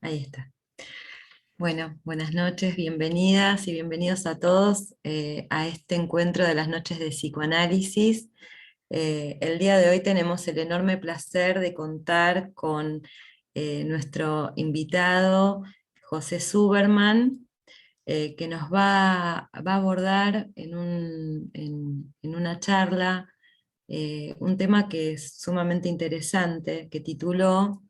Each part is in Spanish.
Ahí está. Bueno, buenas noches, bienvenidas y bienvenidos a todos a este encuentro de las noches de psicoanálisis. El día de hoy tenemos el enorme placer de contar con nuestro invitado, José Suberman, que nos va a abordar en una charla un tema que es sumamente interesante, que tituló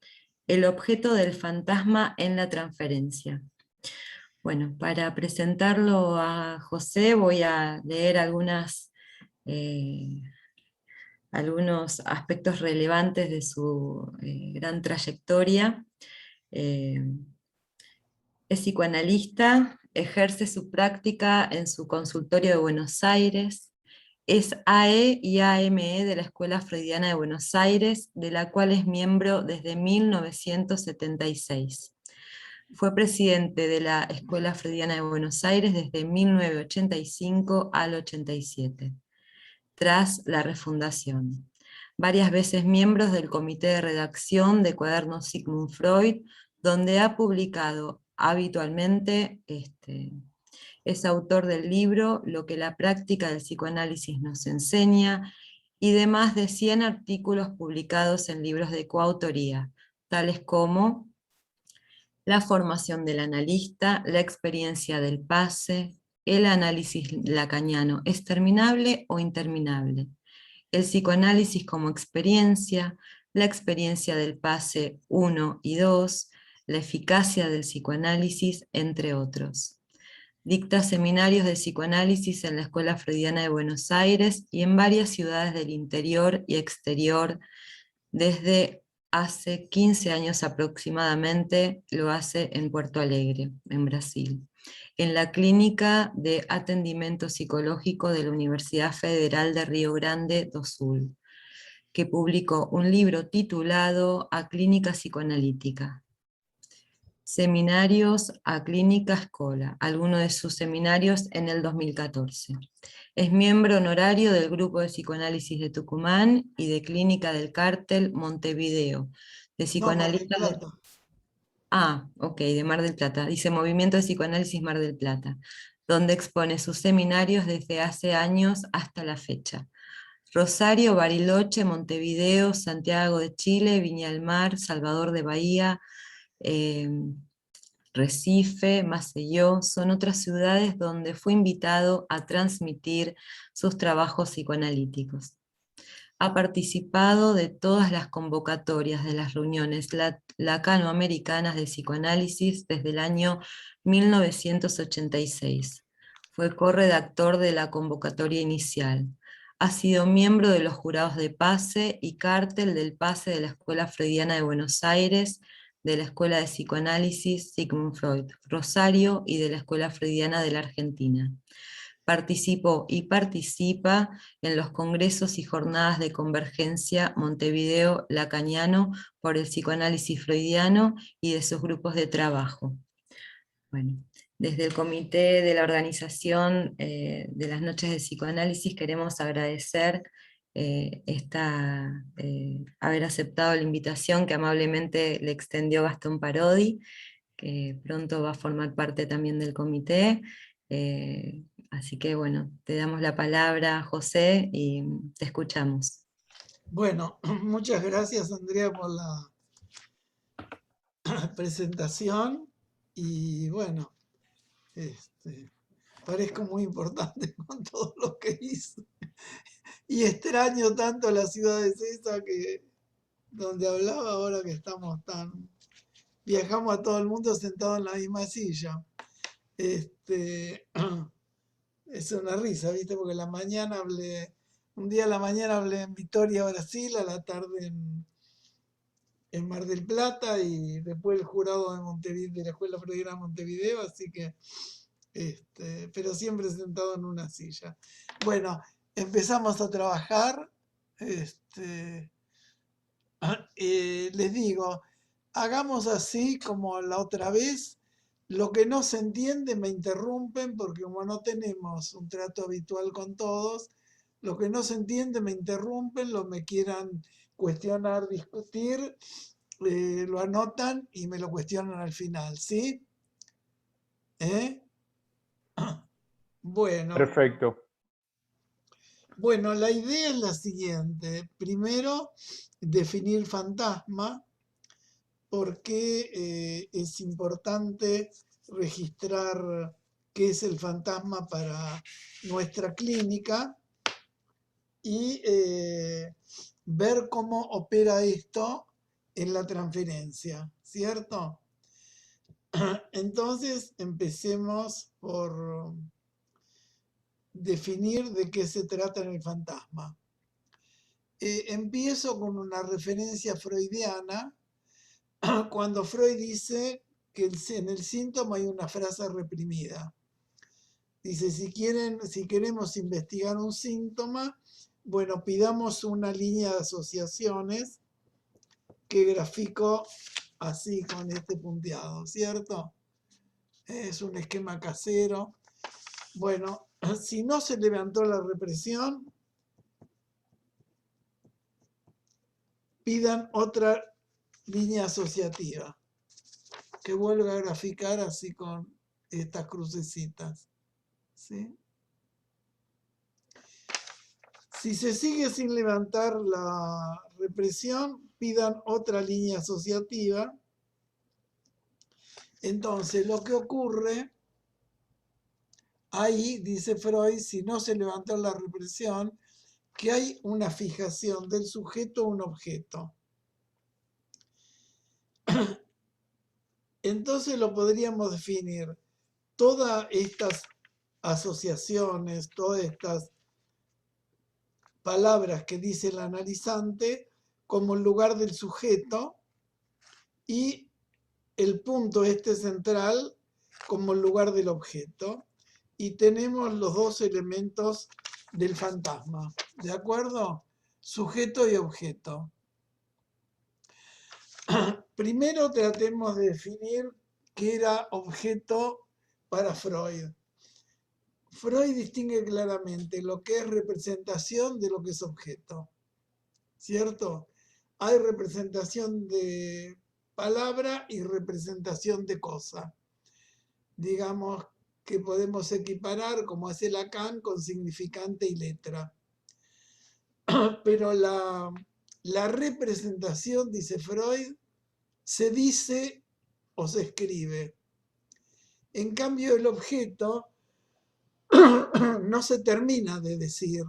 El objeto del fantasma en la transferencia. Bueno, para presentarlo a José voy a leer eh, algunos aspectos relevantes de su gran trayectoria. Eh, es psicoanalista, ejerce su práctica en su consultorio de Buenos Aires, es AE y AME de la Escuela Freudiana de Buenos Aires, de la cual es miembro desde 1976. Fue presidente de la Escuela Freudiana de Buenos Aires desde 1985 al 87, tras la refundación. Varias veces miembro del comité de redacción de Cuadernos Sigmund Freud, donde ha publicado habitualmente, es autor del libro Lo que la práctica del psicoanálisis nos enseña, y de más de 100 artículos publicados en libros de coautoría, tales como La formación del analista, la experiencia del pase, el análisis lacaniano, ¿es terminable o interminable? El psicoanálisis como experiencia, la experiencia del pase 1 y 2, la eficacia del psicoanálisis, entre otros. Dicta seminarios de psicoanálisis en la Escuela Freudiana de Buenos Aires y en varias ciudades del interior y exterior. Desde hace 15 años aproximadamente lo hace en Porto Alegre, en Brasil, en la Clínica de Atendimiento Psicológico de la Universidad Federal de Río Grande do Sul, que publicó un libro titulado A Clínica Psicoanalítica. Seminarios a Clínica Escola, algunos de sus seminarios en el 2014. Es miembro honorario del Grupo de Psicoanálisis de Tucumán y de Clínica del Cártel Montevideo, de No, Mar del psicoanalistas de... Plata. Ah, ok, de Mar del Plata, dice Movimiento de Psicoanálisis Mar del Plata, donde expone sus seminarios desde hace años hasta la fecha. Rosario, Bariloche, Montevideo, Santiago de Chile, Viña del Mar, Salvador de Bahía, Recife, Maceió, son otras ciudades donde fue invitado a transmitir sus trabajos psicoanalíticos. Ha participado de todas las convocatorias de las reuniones lacanoamericanas de psicoanálisis desde el año 1986. Fue corredactor de la convocatoria inicial. Ha sido miembro de los jurados de Pase y Cártel del Pase de la Escuela Freudiana de Buenos Aires, de la Escuela de Psicoanálisis Sigmund Freud, Rosario, y de la Escuela Freudiana de la Argentina. Participó y participa en los congresos y jornadas de convergencia Montevideo Lacaniano por el psicoanálisis freudiano y de sus grupos de trabajo. Bueno, desde el comité de la organización de las noches de psicoanálisis queremos agradecer haber aceptado la invitación que amablemente le extendió Gastón Parodi, que pronto va a formar parte también del comité. Así que bueno, te damos la palabra, José, y te escuchamos. Bueno, muchas gracias, Andrea, por la presentación. Y bueno, parezco muy importante con todo lo que hice. Y extraño tanto la ciudad de César donde hablaba ahora que estamos viajamos a todo el mundo sentado en la misma silla. Es una risa, ¿viste? Porque un día a la mañana hablé en Vitoria, Brasil, a la tarde en Mar del Plata y después el jurado de Montevideo, de la Escuela Freudiana Montevideo, así que, pero siempre sentado en una silla. Bueno, empezamos a trabajar, les digo, hagamos así como la otra vez. Lo que no se entiende me interrumpen porque como no tenemos un trato habitual con todos, lo que no se entiende me interrumpen, lo cuestionar, discutir, lo anotan y me lo cuestionan al final, ¿sí? ¿Eh? Bueno, Perfecto. bueno, la idea es la siguiente. Primero, definir fantasma, porque es importante registrar qué es el fantasma para nuestra clínica y ver cómo opera esto en la transferencia, ¿cierto? Entonces, empecemos por definir de qué se trata en el fantasma. Empiezo con una referencia freudiana, cuando Freud dice que en el síntoma hay una frase reprimida. Dice, si queremos investigar un síntoma, bueno, pidamos una línea de asociaciones que grafico así con este punteado, ¿cierto? Es un esquema casero. Bueno, si no se levantó la represión, pidan otra línea asociativa que vuelva a graficar así con estas crucecitas, ¿sí? Si se sigue sin levantar la represión, pidan otra línea asociativa. Entonces, lo que ocurre ahí, dice Freud, si no se levantó la represión, que hay una fijación del sujeto a un objeto. Entonces lo podríamos definir todas estas asociaciones, todas estas palabras que dice el analizante como el lugar del sujeto y el punto este central como el lugar del objeto. Y tenemos los dos elementos del fantasma, ¿de acuerdo? Sujeto y objeto. Primero tratemos de definir qué era objeto para Freud. Freud distingue claramente lo que es representación de lo que es objeto, ¿cierto? Hay representación de palabra y representación de cosa. Digamos que podemos equiparar, como hace Lacan, con significante y letra. Pero la representación, dice Freud, se dice o se escribe. En cambio, el objeto no se termina de decir.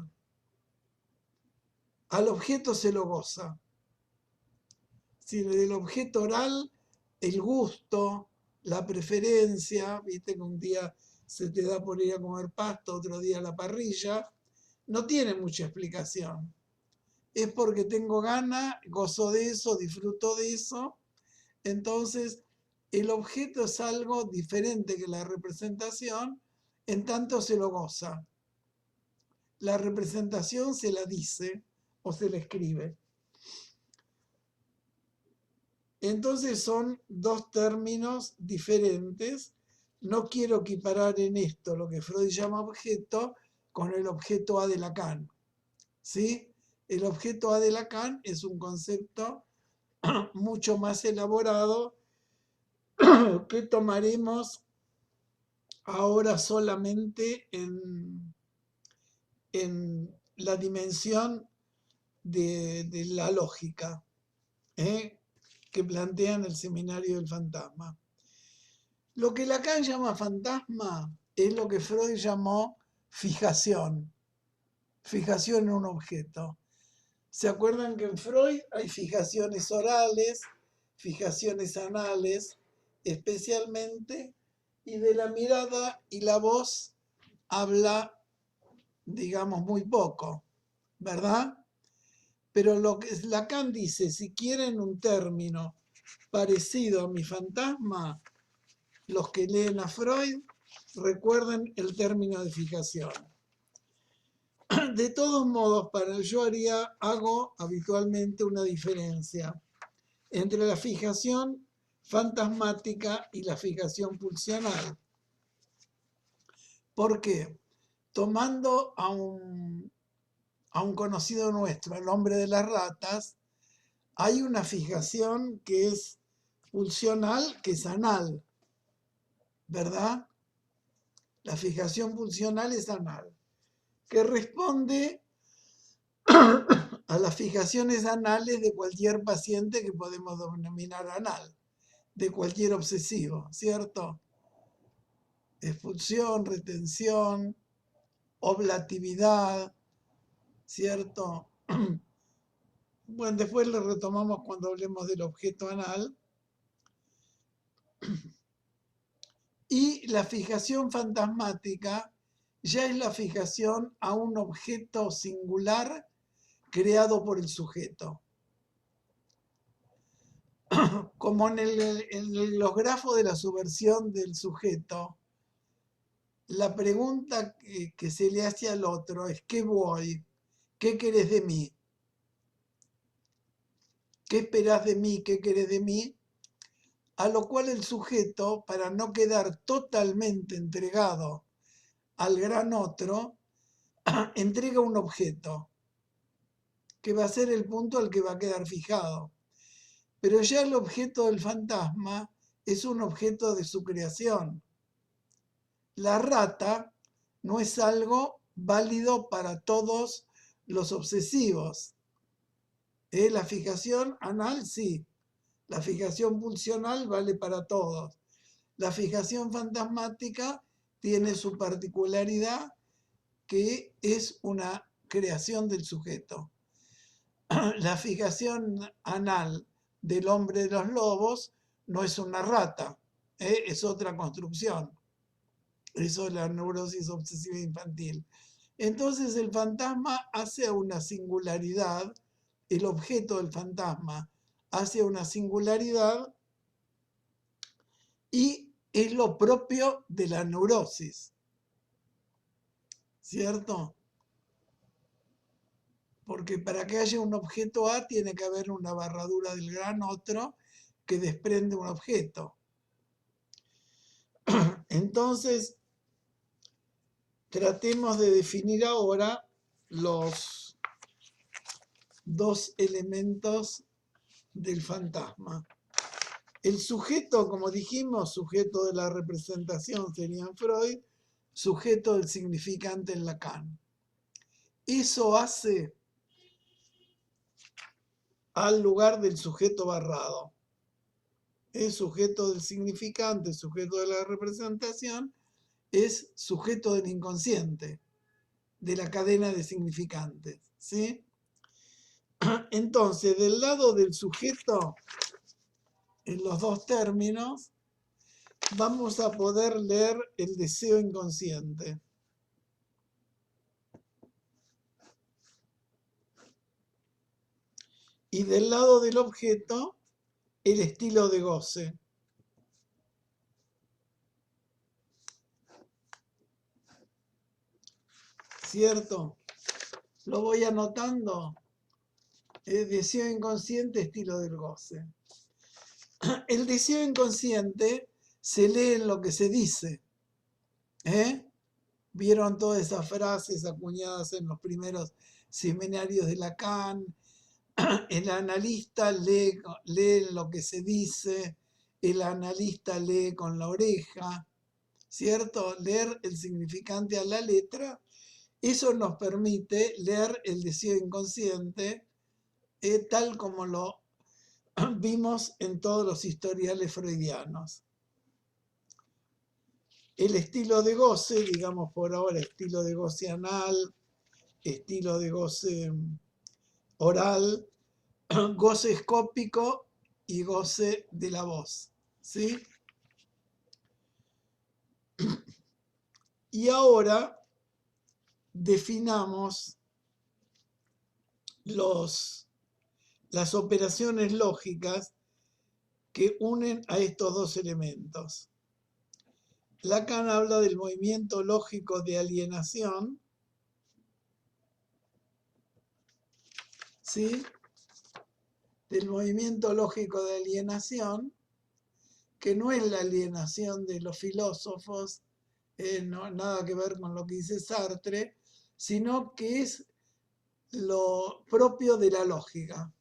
Al objeto se lo goza. Si del objeto oral, el gusto, la preferencia, viste que un día se te da por ir a comer pasto, otro día a la parrilla, no tiene mucha explicación. Es porque tengo ganas, gozo de eso, disfruto de eso. Entonces, el objeto es algo diferente que la representación, en tanto se lo goza. La representación se la dice o se la escribe. Entonces son dos términos diferentes. No quiero equiparar en esto lo que Freud llama objeto con el objeto A de Lacan, ¿sí? El objeto A de Lacan es un concepto mucho más elaborado que tomaremos ahora solamente en la dimensión de la lógica, que plantea en el Seminario del Fantasma. Lo que Lacan llama fantasma es lo que Freud llamó fijación, fijación en un objeto. ¿Se acuerdan que en Freud hay fijaciones orales, fijaciones anales, especialmente, y de la mirada y la voz habla, digamos, muy poco, ¿verdad? Pero lo que Lacan dice, si quieren un término parecido a mi fantasma, los que leen a Freud recuerden el término de fijación. De todos modos, para el yo hago habitualmente una diferencia entre la fijación fantasmática y la fijación pulsional. ¿Por qué? Tomando a un conocido nuestro, al hombre de las ratas, hay una fijación que es pulsional, que es anal, ¿verdad? La fijación pulsional es anal, que responde a las fijaciones anales de cualquier paciente que podemos denominar anal, de cualquier obsesivo, ¿cierto? Expulsión, retención, oblatividad, ¿cierto? Bueno, después lo retomamos cuando hablemos del objeto anal. Y la fijación fantasmática ya es la fijación a un objeto singular creado por el sujeto. Como en los grafos de la subversión del sujeto, la pregunta que se le hace al otro es: ¿qué voy? ¿Qué querés de mí? ¿Qué esperás de mí? ¿Qué querés de mí? A lo cual el sujeto, para no quedar totalmente entregado al gran otro, entrega un objeto, que va a ser el punto al que va a quedar fijado. Pero ya el objeto del fantasma es un objeto de su creación. La rata no es algo válido para todos los obsesivos. La fijación anal sí, la fijación pulsional vale para todos. La fijación fantasmática tiene su particularidad, que es una creación del sujeto. La fijación anal del hombre de los lobos no es una rata, es otra construcción. Eso es la neurosis obsesiva infantil. Entonces el fantasma hace una singularidad, el objeto del fantasma hace una singularidad y es lo propio de la neurosis, ¿cierto? Porque para que haya un objeto A tiene que haber una barradura del gran otro que desprende un objeto. Entonces, tratemos de definir ahora los dos elementos del fantasma. El sujeto, como dijimos, sujeto de la representación sería en Freud, sujeto del significante en Lacan. Eso hace al lugar del sujeto barrado. Es sujeto del significante, sujeto de la representación, es sujeto del inconsciente, de la cadena de significantes, ¿sí? Entonces, del lado del sujeto, en los dos términos, vamos a poder leer el deseo inconsciente. Y del lado del objeto, el estilo de goce. ¿Cierto? Lo voy anotando. Deseo inconsciente, estilo del goce. El deseo inconsciente se lee en lo que se dice. ¿Vieron todas esas frases acuñadas en los primeros seminarios de Lacan? El analista lee lo que se dice, el analista lee con la oreja, ¿cierto? Leer el significante a la letra, eso nos permite leer el deseo inconsciente, tal como lo vimos en todos los historiales freudianos. El estilo de goce, digamos por ahora, estilo de goce anal, estilo de goce oral, goce escópico y goce de la voz, ¿sí? Y ahora definamos las operaciones lógicas que unen a estos dos elementos. Lacan habla del movimiento lógico de alienación, ¿sí? Del movimiento lógico de alienación, que no es la alienación de los filósofos, no, nada que ver con lo que dice Sartre, sino que es lo propio de la lógica.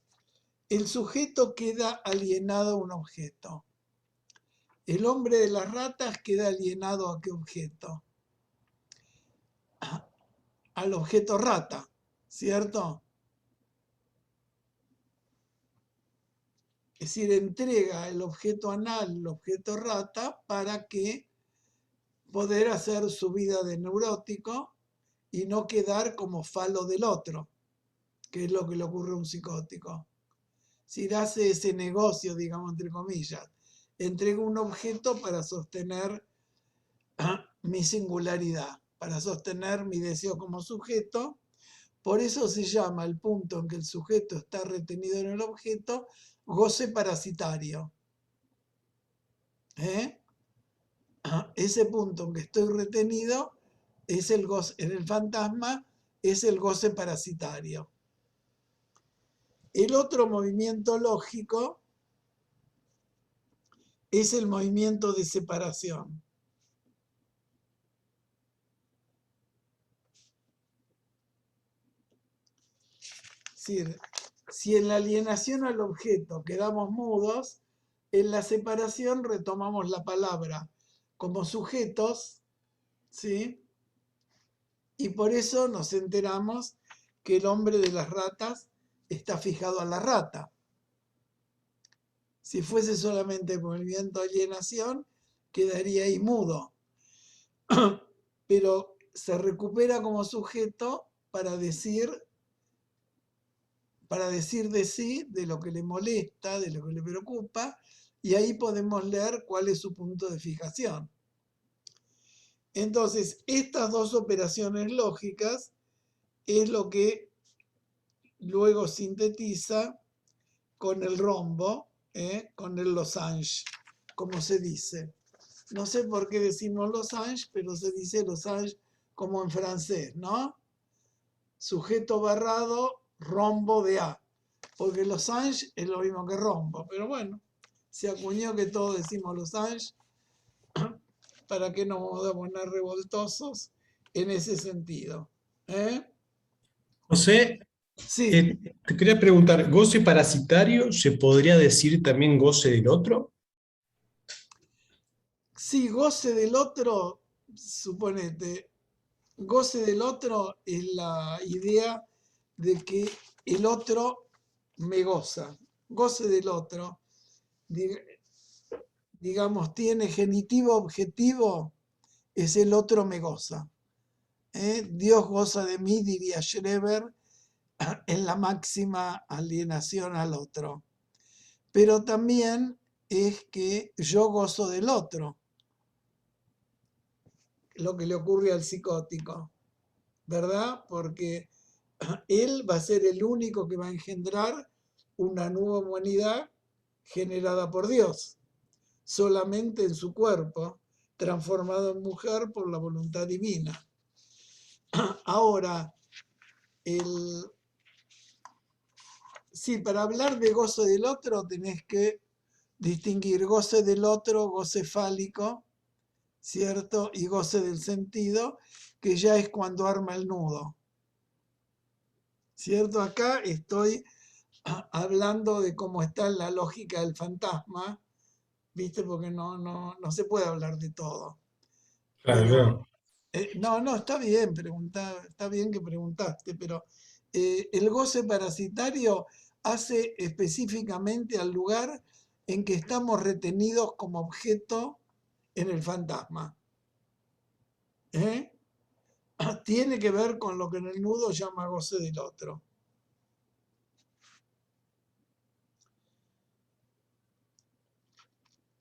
el sujeto queda alienado a un objeto. El hombre de las ratas queda alienado ¿a qué objeto? Al objeto rata, ¿cierto? Es decir, entrega el objeto anal, el objeto rata, para que poder hacer su vida de neurótico y no quedar como falo del otro, que es lo que le ocurre a un psicótico. Si hace ese negocio, digamos, entre comillas, entrego un objeto para sostener mi singularidad, para sostener mi deseo como sujeto. Por eso se llama el punto en que el sujeto está retenido en el objeto goce parasitario. ¿Eh? Ese punto en que estoy retenido es el goce, en el fantasma es el goce parasitario. El otro movimiento lógico es el movimiento de separación. Es decir, si en la alienación al objeto quedamos mudos, en la separación retomamos la palabra como sujetos, ¿sí? Y por eso nos enteramos que el hombre de las ratas está fijado a la rata. Si fuese solamente movimiento de alienación, quedaría ahí mudo. Pero se recupera como sujeto para decir de sí, de lo que le molesta, de lo que le preocupa, y ahí podemos leer cuál es su punto de fijación. Entonces, estas dos operaciones lógicas es lo que luego sintetiza con el rombo, con el losange, como se dice. No sé por qué decimos losange, pero se dice losange como en francés, ¿no? Sujeto barrado, rombo de A. Porque losange es lo mismo que rombo, pero bueno, se acuñó que todos decimos losange, para que no vamos a poner revoltosos en ese sentido. ¿Eh? José, Sí, te quería preguntar, ¿goce parasitario se podría decir también goce del otro? sí, goce del otro, suponete, goce del otro es la idea de que el otro me goza. Goce del otro, digamos, tiene genitivo objetivo, es el otro me goza. Dios goza de mí, diría Schreber, en la máxima alienación al otro. Pero también es que yo gozo del otro, lo que le ocurre al psicótico, ¿verdad? Porque él va a ser el único que va a engendrar una nueva humanidad generada por Dios, solamente en su cuerpo, transformado en mujer por la voluntad divina. Ahora, sí, para hablar de goce del otro tenés que distinguir goce del otro, goce fálico, ¿cierto? Y goce del sentido, que ya es cuando arma el nudo, ¿cierto? Acá estoy hablando de cómo está la lógica del fantasma, ¿viste? Porque no se puede hablar de todo. Claro, Pero, claro. no, está bien está bien que preguntaste, pero el goce parasitario hace específicamente al lugar en que estamos retenidos como objeto en el fantasma. ¿Eh? Tiene que ver con lo que en el nudo llama goce del otro.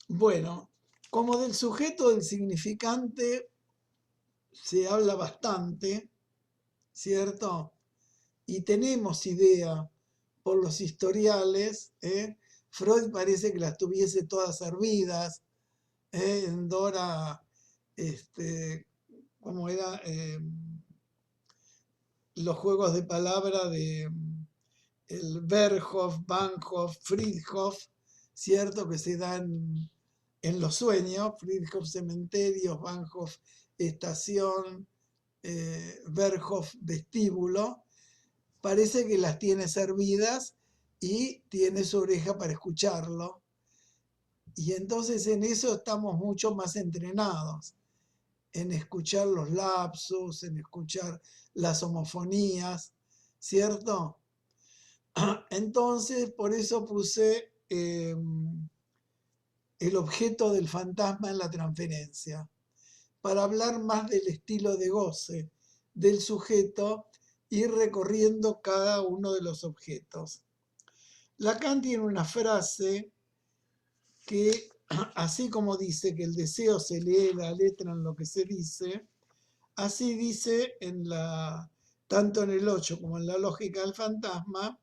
Bueno, como del sujeto del significante se habla bastante, ¿cierto? Y tenemos idea por los historiales, Freud parece que las tuviese todas servidas, en Dora, ¿cómo era? Los juegos de palabra de el Verhoff, Bahnhof, Friedhof, ¿cierto? Que se dan en los sueños, Friedhof cementerios, Bahnhof estación, Verhoff vestíbulo, parece que las tiene servidas y tiene su oreja para escucharlo. Y entonces en eso estamos mucho más entrenados, en escuchar los lapsus, en escuchar las homofonías, ¿cierto? Entonces, por eso puse el objeto del fantasma en la transferencia, para hablar más del estilo de goce del sujeto, ir recorriendo cada uno de los objetos. Lacan tiene una frase que, así como dice que el deseo se lee la letra en lo que se dice, así dice tanto en el 8 como en la lógica del fantasma,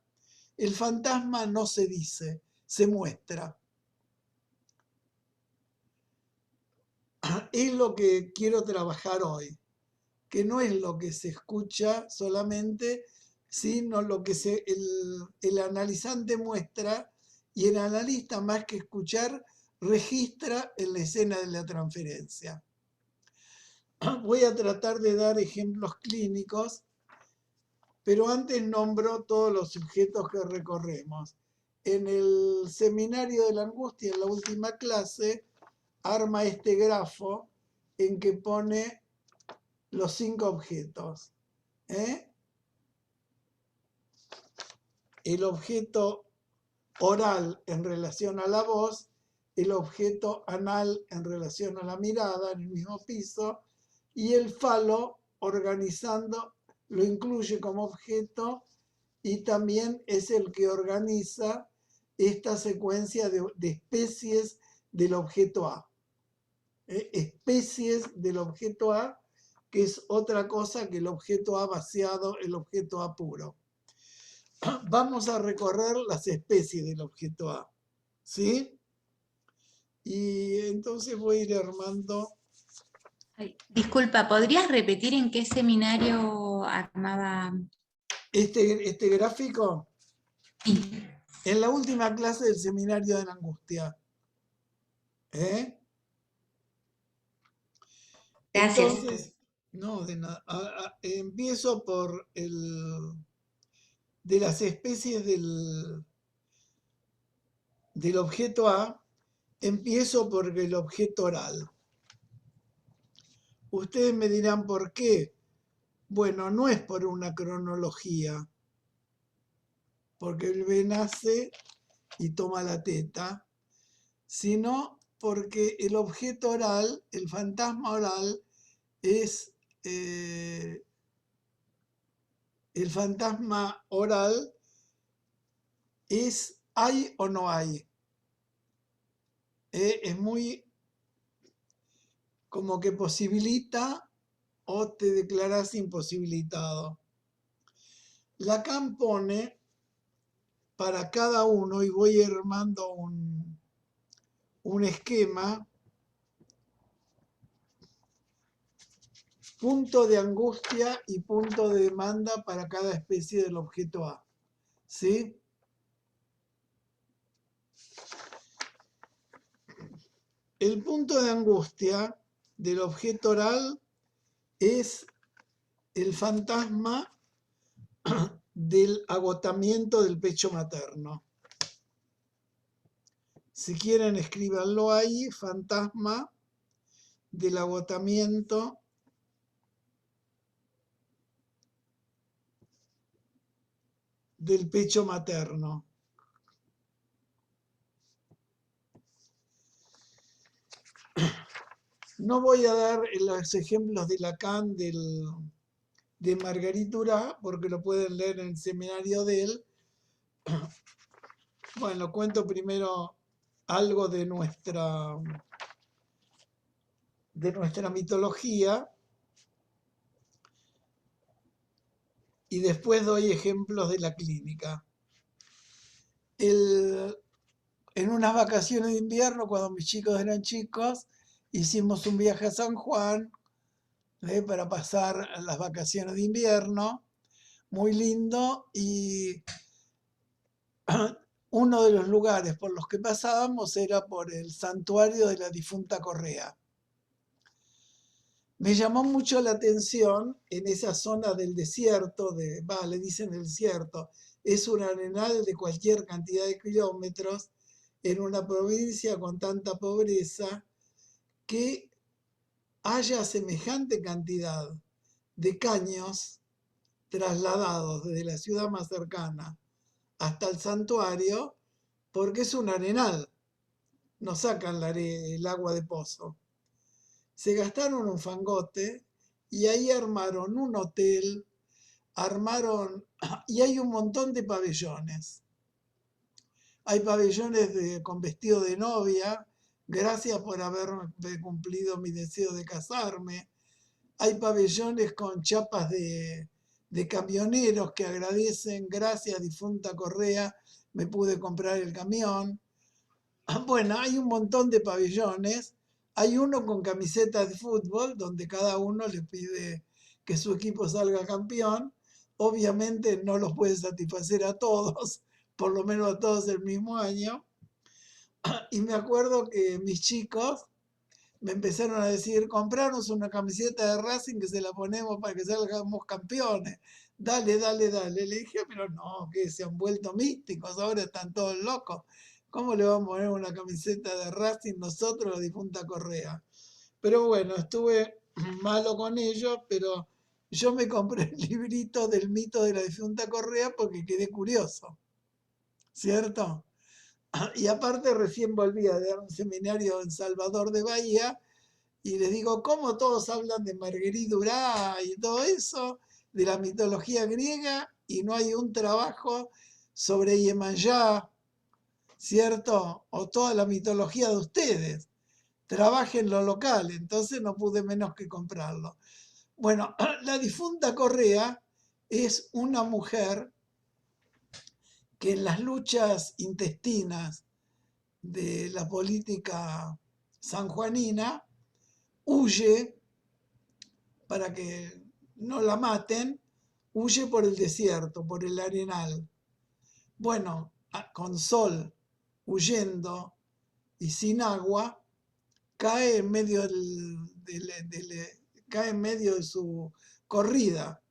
el fantasma no se dice, se muestra. Es lo que quiero trabajar hoy, que no es lo que se escucha solamente, sino lo que el analizante muestra, y el analista, más que escuchar, registra en la escena de la transferencia. Voy a tratar de dar ejemplos clínicos, pero antes nombro todos los sujetos que recorremos. En el seminario de la angustia, en la última clase, arma este grafo en que pone los 5 objetos. El objeto oral en relación a la voz, el objeto anal en relación a la mirada en el mismo piso, y el falo organizando, lo incluye como objeto y también es el que organiza esta secuencia de especies del objeto A. Especies del objeto A, que es otra cosa que el objeto A vaciado, el objeto A puro. Vamos a recorrer las especies del objeto A, ¿sí? Y entonces voy a ir armando. Ay, disculpa, ¿podrías repetir en qué seminario armaba? Este gráfico, Sí. en la última clase del seminario de la angustia. Gracias. Entonces, no, de nada. Empiezo por de las especies del objeto A, empiezo por el objeto oral. Ustedes me dirán por qué. Bueno, no es por una cronología, porque el bebé nace y toma la teta, sino porque el objeto oral, el fantasma oral, es el fantasma oral es hay o no hay. Es muy como que posibilita o te declaras imposibilitado. Lacan pone para cada uno, y voy armando un esquema, punto de angustia y punto de demanda para cada especie del objeto A. ¿Sí? El punto de angustia del objeto oral es el fantasma del agotamiento del pecho materno. Si quieren, escríbanlo ahí, fantasma del agotamiento del pecho materno. No voy a dar los ejemplos de Lacan de Marguerite Duras, porque lo pueden leer en el seminario de él. Bueno, cuento primero algo de nuestra mitología y después doy ejemplos de la clínica. En unas vacaciones de invierno, cuando mis chicos eran chicos, hicimos un viaje a San Juan para pasar las vacaciones de invierno, muy lindo, y uno de los lugares por los que pasábamos era por el santuario de la difunta Correa. Me llamó mucho la atención en esa zona del desierto, le dicen el desierto, es un arenal de cualquier cantidad de kilómetros en una provincia con tanta pobreza que haya semejante cantidad de caños trasladados desde la ciudad más cercana hasta el santuario, porque es un arenal, no sacan el agua de pozo. Se gastaron un fangote y ahí armaron un hotel, y hay un montón de pabellones. Hay pabellones con vestido de novia, gracias por haberme cumplido mi deseo de casarme. Hay pabellones con chapas de camioneros que agradecen, gracias difunta Correa, me pude comprar el camión. Bueno, hay un montón de pabellones. Hay uno con camisetas de fútbol, donde cada uno le pide que su equipo salga campeón. Obviamente no los puede satisfacer a todos, por lo menos a todos el mismo año. Y me acuerdo que mis chicos me empezaron a decir, comprarnos una camiseta de Racing que se la ponemos para que salgamos campeones. Dale, dale, dale. Le dije, pero no, que se han vuelto místicos, ahora están todos locos. ¿Cómo le vamos a poner una camiseta de Racing nosotros, la difunta Correa? Pero bueno, estuve malo con ellos, pero yo me compré el librito del mito de la difunta Correa porque quedé curioso, ¿cierto? Y aparte recién volví a dar un seminario en Salvador de Bahía y les digo, ¿cómo todos hablan de Marguerite Duras y todo eso, de la mitología griega, y no hay un trabajo sobre Iemanjá, ¿cierto? O toda la mitología de ustedes. Trabajen lo local, entonces no pude menos que comprarlo. Bueno, la difunta Correa es una mujer que en las luchas intestinas de la política sanjuanina huye para que no la maten, huye por el desierto, por el arenal. Bueno, con sol, huyendo y sin agua, cae en medio, cae en medio de su corrida,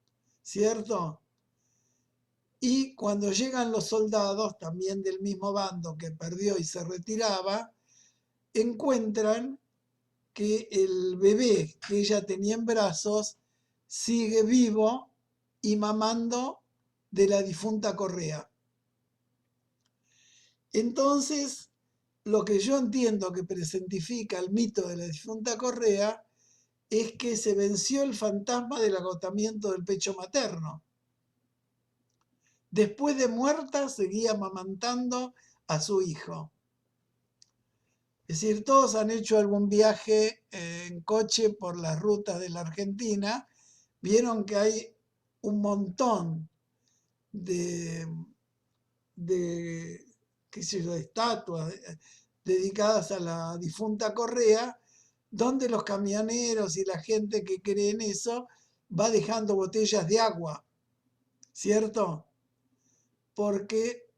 ¿cierto? Y cuando llegan los soldados, también del mismo bando que perdió y se retiraba, encuentran que el bebé que ella tenía en brazos sigue vivo y mamando de la difunta Correa. Entonces, lo que yo entiendo que presentifica el mito de la difunta Correa es que se venció el fantasma del agotamiento del pecho materno. Después de muerta, seguía amamantando a su hijo. Es decir, todos han hecho algún viaje en coche por las rutas de la Argentina, vieron que hay un montón de qué sé yo, de estatuas dedicadas a la difunta Correa, donde los camioneros y la gente que cree en eso va dejando botellas de agua, ¿cierto? Porque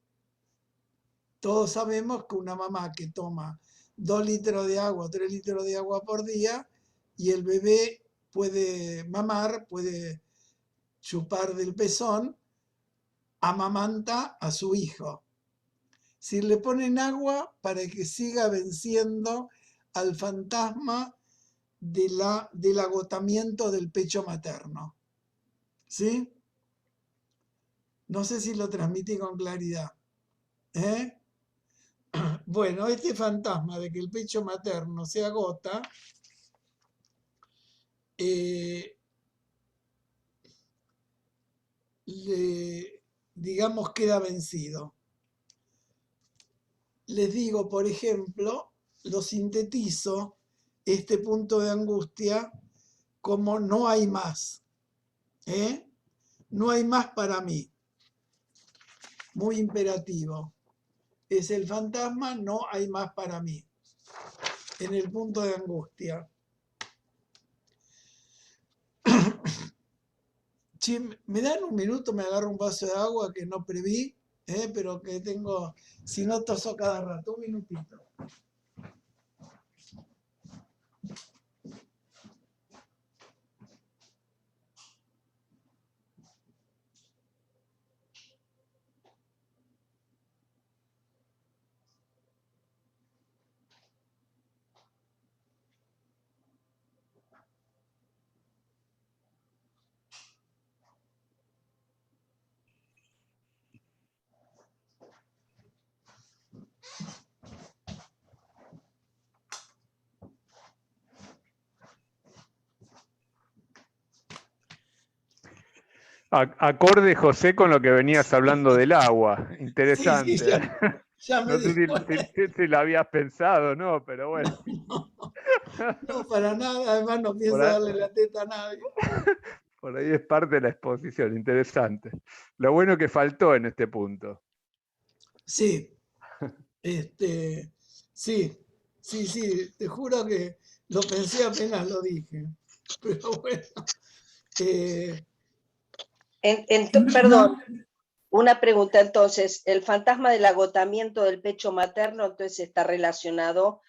todos sabemos que una mamá que toma 2 litros de agua, 3 litros de agua por día, y el bebé puede mamar, puede chupar del pezón, amamanta a su hijo. Si le ponen agua para que siga venciendo al fantasma del agotamiento del pecho materno. ¿Sí? No sé si lo transmití con claridad. ¿Eh? Bueno, este fantasma de que el pecho materno se agota, digamos, queda vencido. Les digo, por ejemplo, lo sintetizo, este punto de angustia, como no hay más. No hay más para mí. Muy imperativo. Es el fantasma, no hay más para mí. En el punto de angustia. Che, ¿me dan un minuto? Me agarro un vaso de agua que no preví, pero que tengo, si no toso cada rato. Un minutito. Acorde, José, con lo que venías hablando del agua. Sí, Interesante. sí, ya me No sé di cuenta. si lo habías pensado, ¿no? Pero bueno. No, no, para nada, además no Por pienso ahí, darle la teta a nadie. por ahí es parte de la exposición. Interesante. Lo bueno que faltó en este punto. Sí, este, sí, sí, te juro que lo pensé apenas lo dije. Pero bueno, eh, Perdón, una pregunta entonces. ¿El fantasma del agotamiento del pecho materno entonces está relacionado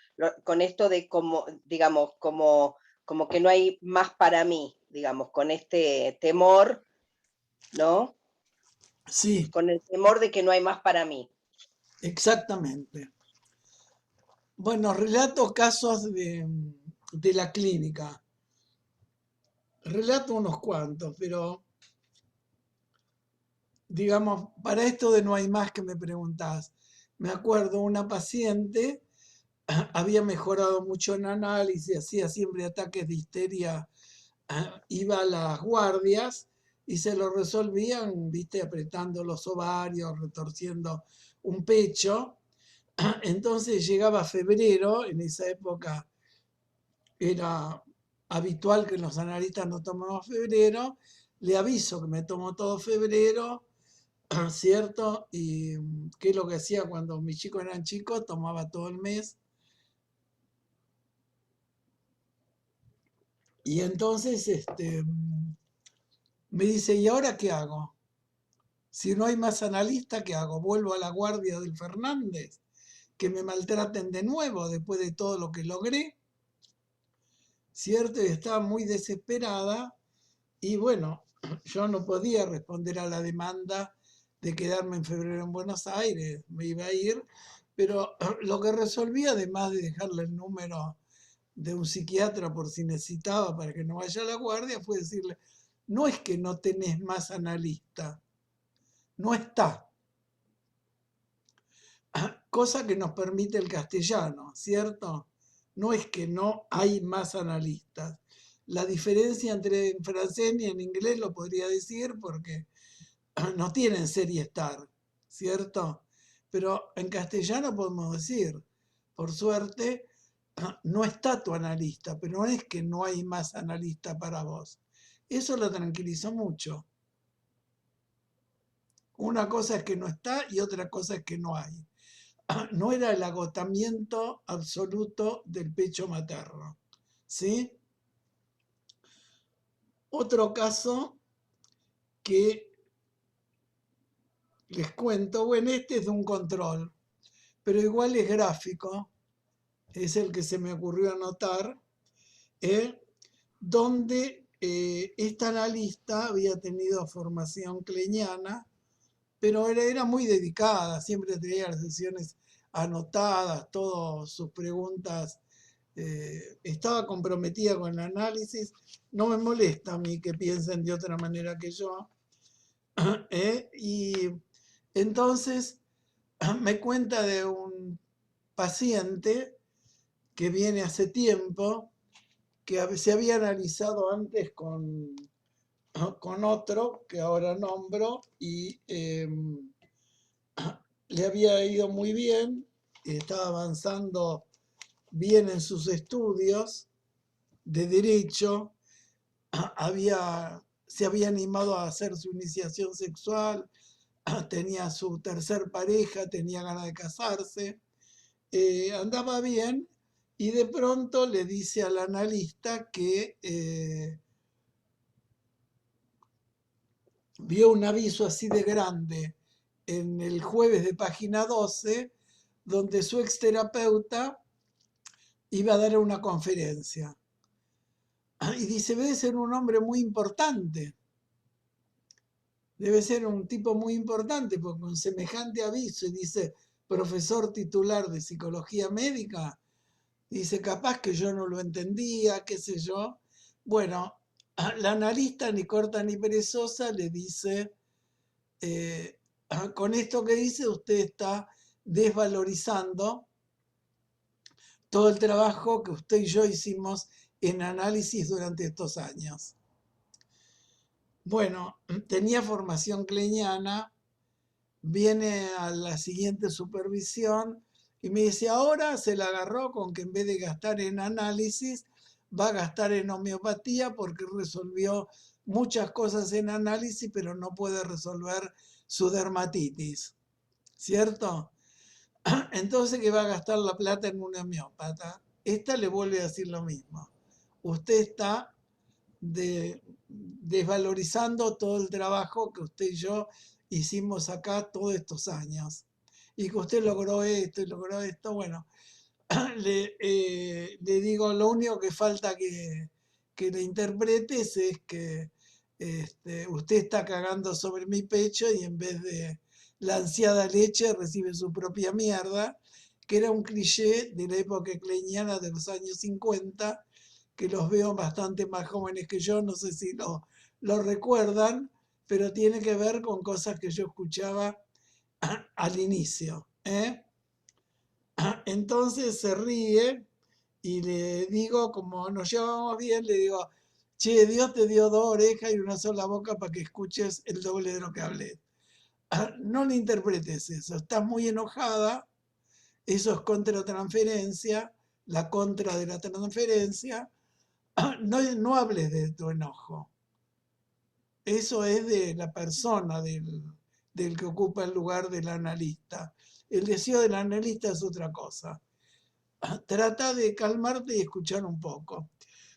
con esto de como, digamos, como que no hay más para mí, digamos, con este temor, ¿no? sí, Con el temor de que no hay más para mí. exactamente. Bueno, relato casos de la clínica. Relato unos cuantos, pero digamos, para esto de no hay más que me preguntás. Me acuerdo una paciente había mejorado mucho en análisis, hacía siempre ataques de histeria, iba a las guardias y se lo resolvían, viste, apretando los ovarios, retorciendo un pecho. Entonces llegaba febrero, en esa época era habitual que los analistas no tomamos febrero, le aviso que me tomo todo febrero, ¿cierto? Y qué es lo que hacía cuando mis chicos eran chicos, tomaba todo el mes. Y entonces me dice, ¿y ahora qué hago? Si no hay más analista, ¿qué hago? ¿Vuelvo a la guardia del Fernández? ¿Que me maltraten de nuevo después de todo lo que logré? ¿Cierto? Y estaba muy desesperada. Y bueno, yo no podía responder a la demanda de quedarme en febrero en Buenos Aires, me iba a ir, pero lo que resolví, además de dejarle el número de un psiquiatra por si necesitaba para que no vaya a la guardia, fue decirle, no es que no tenés más analista, no está. Cosa que nos permite el castellano, ¿cierto? No es que no hay más analistas. La diferencia entre en francés y en inglés lo podría decir porque no tienen serie estar, ¿cierto? Pero en castellano podemos decir, por suerte, no está tu analista, pero no es que no hay más analista para vos. Eso lo tranquilizó mucho. Una cosa es que no está y otra cosa es que no hay. No era el agotamiento absoluto del pecho materno, ¿sí? Otro caso que les cuento, bueno, este es de un control, pero igual es gráfico, es el que se me ocurrió anotar, donde esta analista había tenido formación kleiniana, pero era muy dedicada, siempre tenía las sesiones anotadas, todas sus preguntas, estaba comprometida con el análisis. No me molesta a mí que piensen de otra manera que yo. Y entonces me cuenta de un paciente que viene hace tiempo, que se había analizado antes con otro, que ahora nombro, y le había ido muy bien, estaba avanzando bien en sus estudios de derecho, se había animado a hacer su iniciación sexual, tenía su tercer pareja, tenía ganas de casarse, andaba bien y de pronto le dice al analista que vio un aviso así de grande en el jueves de página 12, donde su exterapeuta iba a dar una conferencia. Y dice, debe ser un hombre muy importante. Debe ser un tipo muy importante, porque con semejante aviso, y dice, profesor titular de psicología médica, dice, capaz que yo no lo entendía, qué sé yo. Bueno, la analista, ni corta ni perezosa, le dice, con esto que dice, usted está desvalorizando todo el trabajo que usted y yo hicimos en análisis durante estos años. Bueno, tenía formación kleiniana, viene a la siguiente supervisión y me dice, ahora se la agarró con que en vez de gastar en análisis, va a gastar en homeopatía porque resolvió muchas cosas en análisis, pero no puede resolver su dermatitis, ¿cierto? Entonces que va a gastar la plata en un homeópata. Esta le vuelve a decir lo mismo. Usted está desvalorizando todo el trabajo que usted y yo hicimos acá todos estos años. Y que usted logró esto y logró esto. Bueno, le digo, lo único que falta que le interpretes es que usted está cagando sobre mi pecho y en vez de la ansiada leche recibe su propia mierda, que era un cliché de la época kleiniana de los años 50, que los veo bastante más jóvenes que yo, no sé si lo recuerdan, pero tiene que ver con cosas que yo escuchaba al inicio. Entonces se ríe y le digo, como nos llevamos bien, le digo, che, Dios te dio dos orejas y una sola boca para que escuches el doble de lo que hablé. No le interpretes eso, estás muy enojada, eso es contratransferencia, la contra de la transferencia. No hables de tu enojo. Eso es de la persona, del que ocupa el lugar del analista. El deseo del analista es otra cosa. Trata de calmarte y escuchar un poco.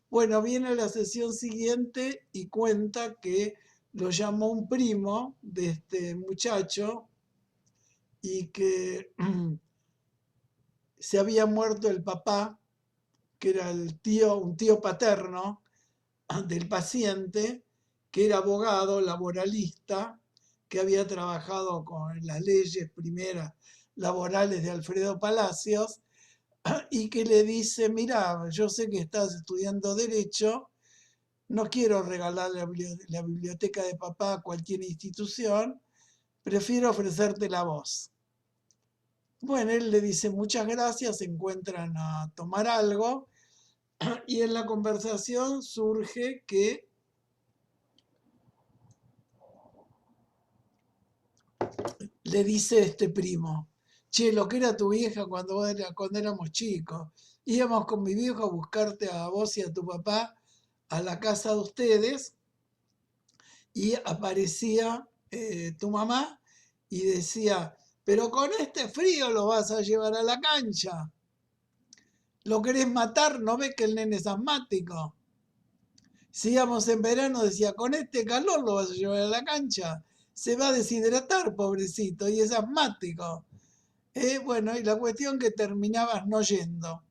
Bueno, viene la sesión siguiente y cuenta que lo llamó un primo de este muchacho y que se había muerto el papá, que era un tío paterno del paciente, que era abogado, laboralista, que había trabajado con las leyes primeras laborales de Alfredo Palacios, y que le dice, mira, yo sé que estás estudiando Derecho, no quiero regalar la biblioteca de papá a cualquier institución, prefiero ofrecerte la voz. Bueno, él le dice muchas gracias, se encuentran a tomar algo, y en la conversación surge que le dice este primo, che, lo que era tu vieja cuando éramos chicos, íbamos con mi viejo a buscarte a vos y a tu papá a la casa de ustedes y aparecía tu mamá y decía, pero con este frío lo vas a llevar a la cancha. ¿Lo querés matar? ¿No ves que el nene es asmático? Si íbamos en verano, decía, con este calor lo vas a llevar a la cancha. Se va a deshidratar, pobrecito, y es asmático. Bueno, y la cuestión que terminabas no yendo.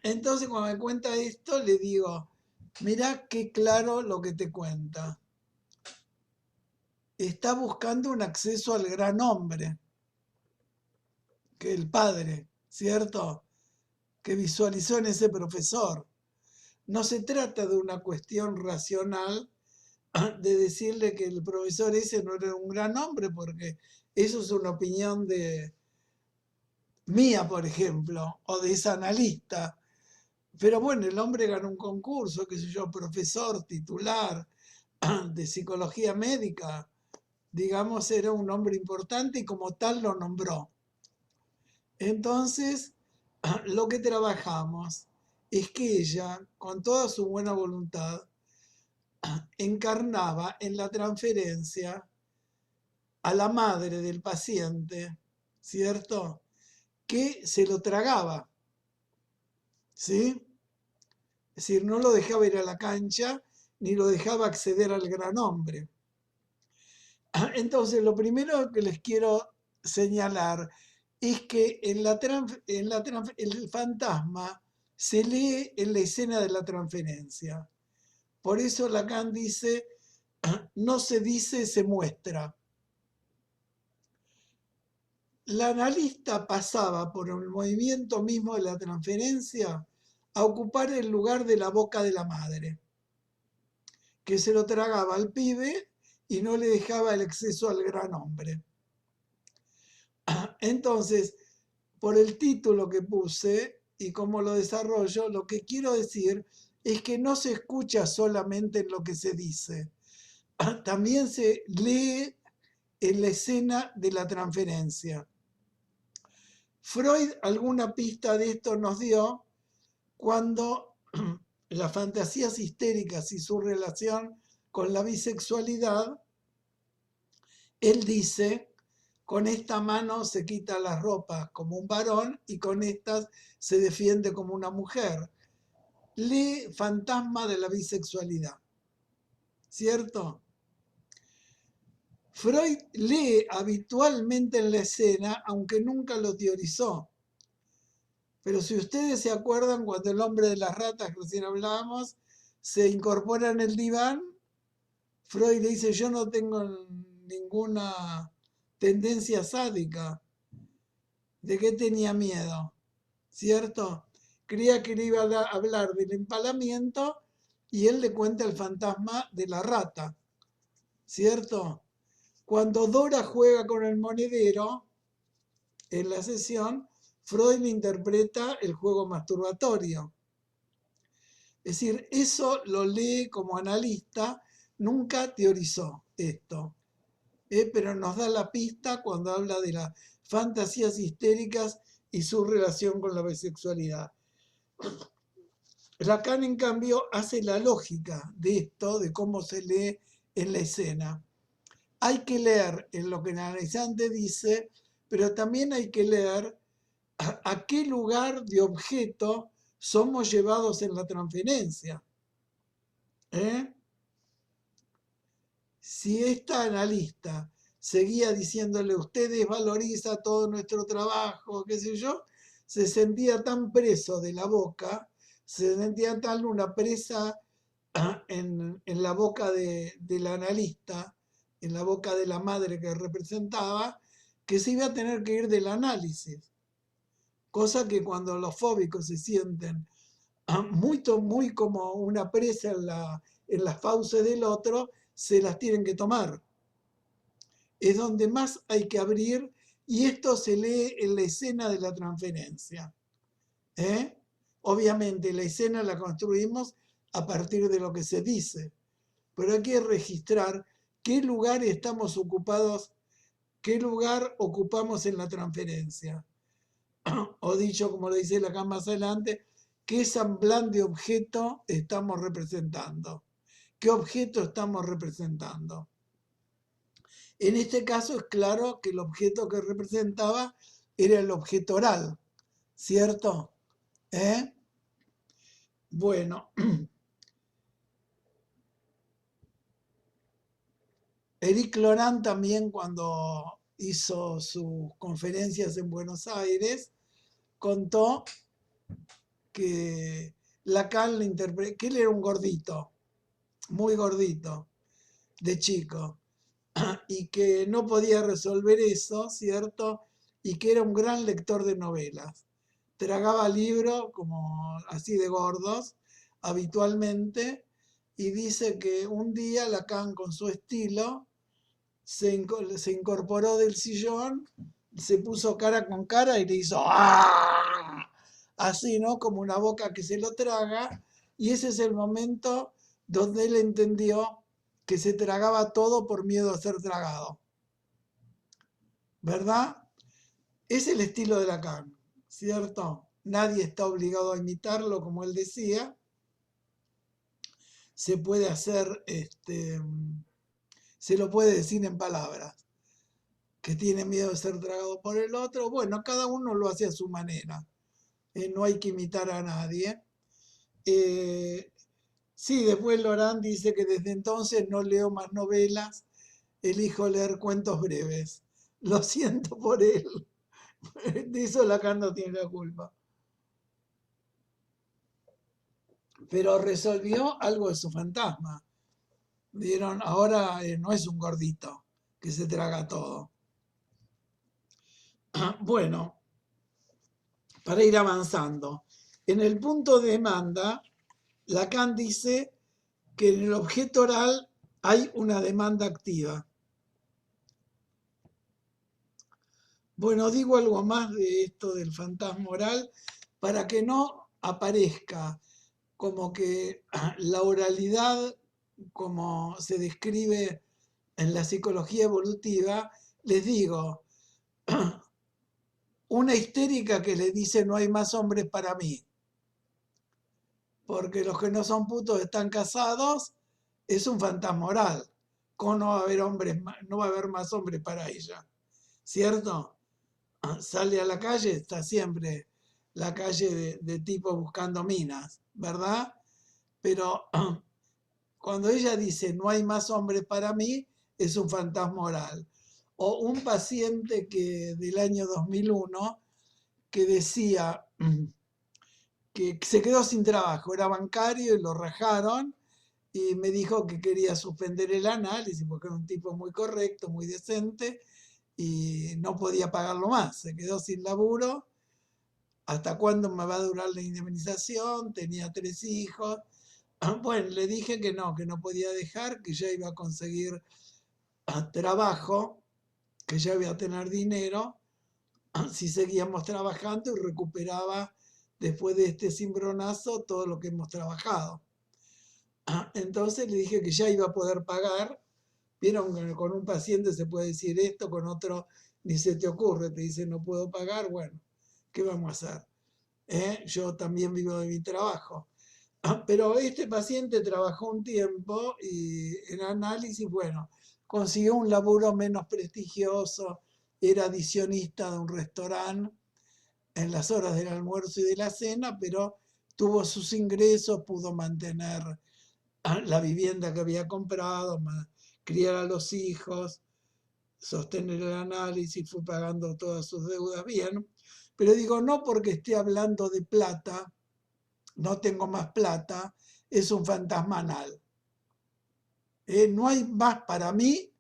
Entonces, cuando me cuenta esto, le digo, mirá qué claro lo que te cuenta. Está buscando un acceso al gran hombre, que el padre, ¿cierto? Que visualizó en ese profesor. No se trata de una cuestión racional de decirle que el profesor ese no era un gran hombre, porque eso es una opinión mía, por ejemplo, o de esa analista. Pero bueno, el hombre ganó un concurso, qué sé yo, profesor titular de psicología médica, digamos, era un hombre importante y como tal lo nombró. Entonces, lo que trabajamos es que ella, con toda su buena voluntad, encarnaba en la transferencia a la madre del paciente, ¿cierto? Que se lo tragaba, ¿sí? Es decir, no lo dejaba ir a la cancha, ni lo dejaba acceder al gran hombre. Entonces, lo primero que les quiero señalar es que el fantasma se lee en la escena de la transferencia. Por eso Lacan dice, no se dice, se muestra. La analista pasaba por el movimiento mismo de la transferencia a ocupar el lugar de la boca de la madre, que se lo tragaba al pibe y no le dejaba el acceso al gran hombre. Entonces, por el título que puse y cómo lo desarrollo, lo que quiero decir es que no se escucha solamente en lo que se dice, también se lee en la escena de la transferencia. Freud alguna pista de esto nos dio cuando las fantasías histéricas y su relación con la bisexualidad, él dice, con esta mano se quita las ropas como un varón y con estas se defiende como una mujer. Lee Fantasma de la bisexualidad, ¿cierto? Freud lee habitualmente en la escena, aunque nunca lo teorizó. Pero si ustedes se acuerdan, cuando el hombre de las ratas, que recién hablábamos, se incorpora en el diván, Freud le dice, yo no tengo ninguna tendencia sádica. ¿De qué tenía miedo? ¿Cierto? Creía que le iba a hablar del empalamiento y él le cuenta el fantasma de la rata. ¿Cierto? Cuando Dora juega con el monedero, en la sesión, Freud le interpreta el juego masturbatorio. Es decir, eso lo lee como analista, nunca teorizó esto, pero nos da la pista cuando habla de las fantasías histéricas y su relación con la bisexualidad. Lacan, en cambio, hace la lógica de esto, de cómo se lee en la escena. Hay que leer en lo que el analizante dice, pero también hay que leer a qué lugar de objeto somos llevados en la transferencia. Si esta analista seguía diciéndole, ustedes valoriza todo nuestro trabajo, qué sé yo, se sentía tan preso de la boca, se sentía tan una presa en la boca del analista, en la boca de la madre que representaba, que se iba a tener que ir del análisis. Cosa que cuando los fóbicos se sienten muy como una presa en las fauces del otro, se las tienen que tomar. Es donde más hay que abrir y esto se lee en la escena de la transferencia. Obviamente la escena la construimos a partir de lo que se dice, pero hay que registrar qué lugar estamos ocupados, qué lugar ocupamos en la transferencia. O dicho, como lo dice Lacan más adelante, qué semblante de objeto estamos representando. ¿Qué objeto estamos representando? En este caso es claro que el objeto que representaba era el objeto oral, ¿cierto? Bueno, Éric Laurent también, cuando hizo sus conferencias en Buenos Aires, contó que Lacan le interpretó, que él era un gordito, muy gordito, de chico, y que no podía resolver eso, ¿cierto? Y que era un gran lector de novelas. Tragaba libros como así de gordos, habitualmente, y dice que un día Lacan, con su estilo, se incorporó del sillón, se puso cara con cara y le hizo ¡ah! Así, ¿no? Como una boca que se lo traga, y ese es el momento donde él entendió que se tragaba todo por miedo a ser tragado. ¿Verdad? Es el estilo de Lacan, ¿cierto? Nadie está obligado a imitarlo, como él decía. Se puede hacer, se lo puede decir en palabras, que tiene miedo de ser tragado por el otro. Bueno, cada uno lo hace a su manera. No hay que imitar a nadie. Sí, después Laurent dice que desde entonces no leo más novelas, elijo leer cuentos breves. Lo siento por él. De eso Lacan no tiene la culpa. Pero resolvió algo de su fantasma. Vieron, ahora no es un gordito que se traga todo. Bueno, para ir avanzando. En el punto de demanda, Lacan dice que en el objeto oral hay una demanda activa. Bueno, digo algo más de esto del fantasma oral para que no aparezca como que la oralidad, como se describe en la psicología evolutiva, les digo, una histérica que le dice no hay más hombres para mí, porque los que no son putos están casados, es un fantasma oral. ¿Cómo no va a haber hombres, no va a haber más hombres para ella? ¿Cierto? Sale a la calle, está siempre la calle de tipos buscando minas, ¿verdad? Pero cuando ella dice no hay más hombres para mí, es un fantasma oral. O un paciente que del año 2001 que decía que se quedó sin trabajo, era bancario y lo rajaron y me dijo que quería suspender el análisis porque era un tipo muy correcto, muy decente y no podía pagarlo más, se quedó sin laburo. ¿Hasta cuándo me va a durar la indemnización? Tenía 3 hijos. Bueno, le dije que no podía dejar, que ya iba a conseguir trabajo, que ya iba a tener dinero, si seguíamos trabajando y recuperaba después de este cimbronazo todo lo que hemos trabajado. Entonces le dije que ya iba a poder pagar. Vieron que con un paciente se puede decir esto, con otro ni se te ocurre, te dice no puedo pagar, bueno, ¿qué vamos a hacer? Yo también vivo de mi trabajo. Pero este paciente trabajó un tiempo y en análisis, bueno, consiguió un laburo menos prestigioso, era adicionista de un restaurante en las horas del almuerzo y de la cena, pero tuvo sus ingresos, pudo mantener la vivienda que había comprado, criar a los hijos, sostener el análisis, fue pagando todas sus deudas bien. Pero digo, no porque esté hablando de plata, no tengo más plata, es un fantasma anal. No hay más para mí,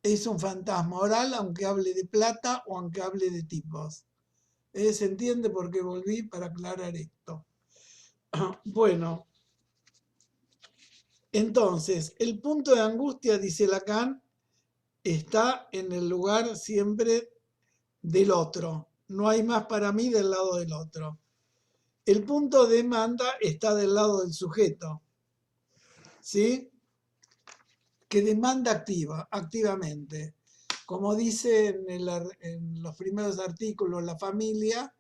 es un fantasma oral, aunque hable de plata o aunque hable de tipos. ¿Se entiende? Porque volví para aclarar esto. Bueno, entonces, el punto de angustia, dice Lacan, está en el lugar siempre del otro. No hay más para mí del lado del otro. El punto de demanda está del lado del sujeto, ¿sí? Que demanda activamente. Como dice en los primeros artículos la familia,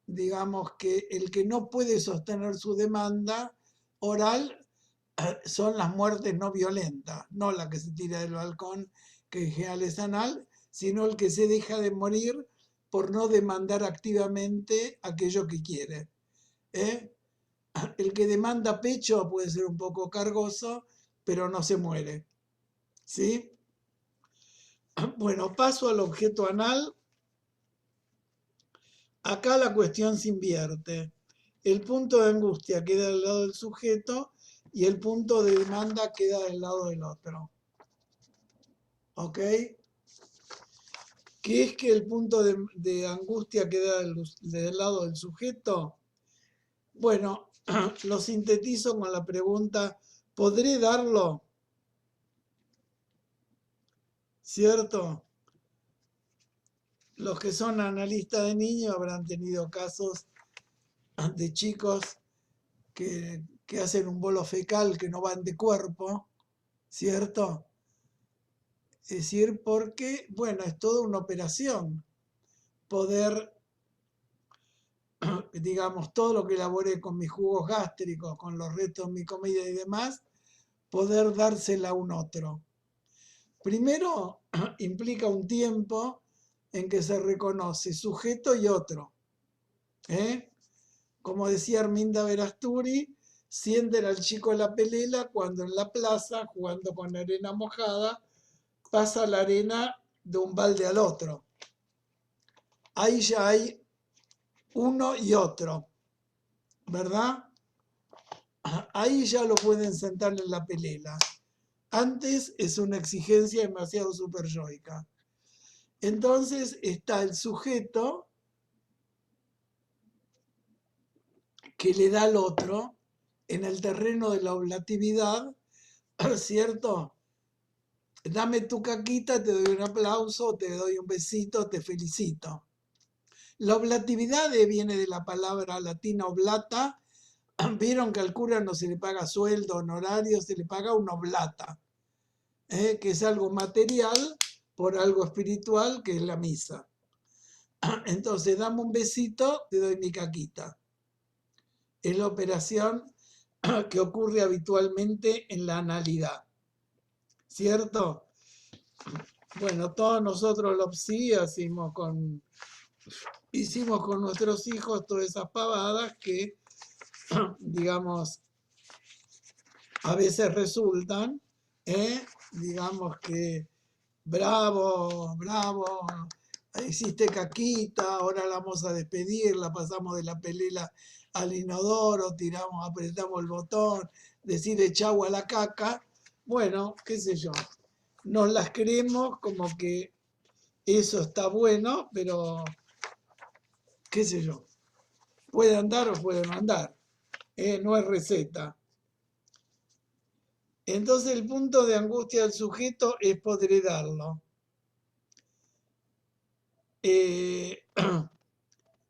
digamos que el que no puede sostener su demanda oral son las muertes no violentas, no la que se tira del balcón, que en general es anal, sino el que se deja de morir por no demandar activamente aquello que quiere. El que demanda pecho puede ser un poco cargoso, pero no se muere. ¿Sí? Bueno, paso al objeto anal. Acá la cuestión se invierte. El punto de angustia queda del lado del sujeto y el punto de demanda queda del lado del otro. ¿Ok? ¿Qué es que el punto de angustia queda del lado del sujeto? Bueno, lo sintetizo con la pregunta, ¿podré darlo? ¿Cierto? Los que son analistas de niños habrán tenido casos de chicos que hacen un bolo fecal que no van de cuerpo, ¿cierto? Es decir, porque, bueno, es toda una operación poder, digamos, todo lo que elaboré con mis jugos gástricos, con los restos de mi comida y demás, poder dársela a un otro. Primero, implica un tiempo en que se reconoce sujeto y otro. Como decía Arminda Verasturi, sienten al chico en la pelela cuando en la plaza, jugando con arena mojada, pasa la arena de un balde al otro. Ahí ya hay uno y otro, ¿verdad? Ahí ya lo pueden sentar en la pelela. Antes es una exigencia demasiado superyoica. Entonces está el sujeto que le da al otro en el terreno de la oblatividad, ¿cierto? Dame tu caquita, te doy un aplauso, te doy un besito, te felicito. La oblatividad viene de la palabra latina oblata, Vieron que al cura no se le paga sueldo, honorario, se le paga una oblata, que es algo material por algo espiritual, que es la misa. Entonces, dame un besito, te doy mi caquita. Es la operación que ocurre habitualmente en la analidad, ¿cierto? Bueno, todos nosotros los psi hicimos con nuestros hijos todas esas pavadas que, digamos, a veces resultan, digamos que bravo, bravo, hiciste caquita, ahora la vamos a despedir, la pasamos de la pelela al inodoro, tiramos, apretamos el botón, decirle chau a la caca. Bueno, qué sé yo, nos las creemos como que eso está bueno, pero qué sé yo, puede andar o puede no andar, no es receta. Entonces el punto de angustia del sujeto es poder darlo.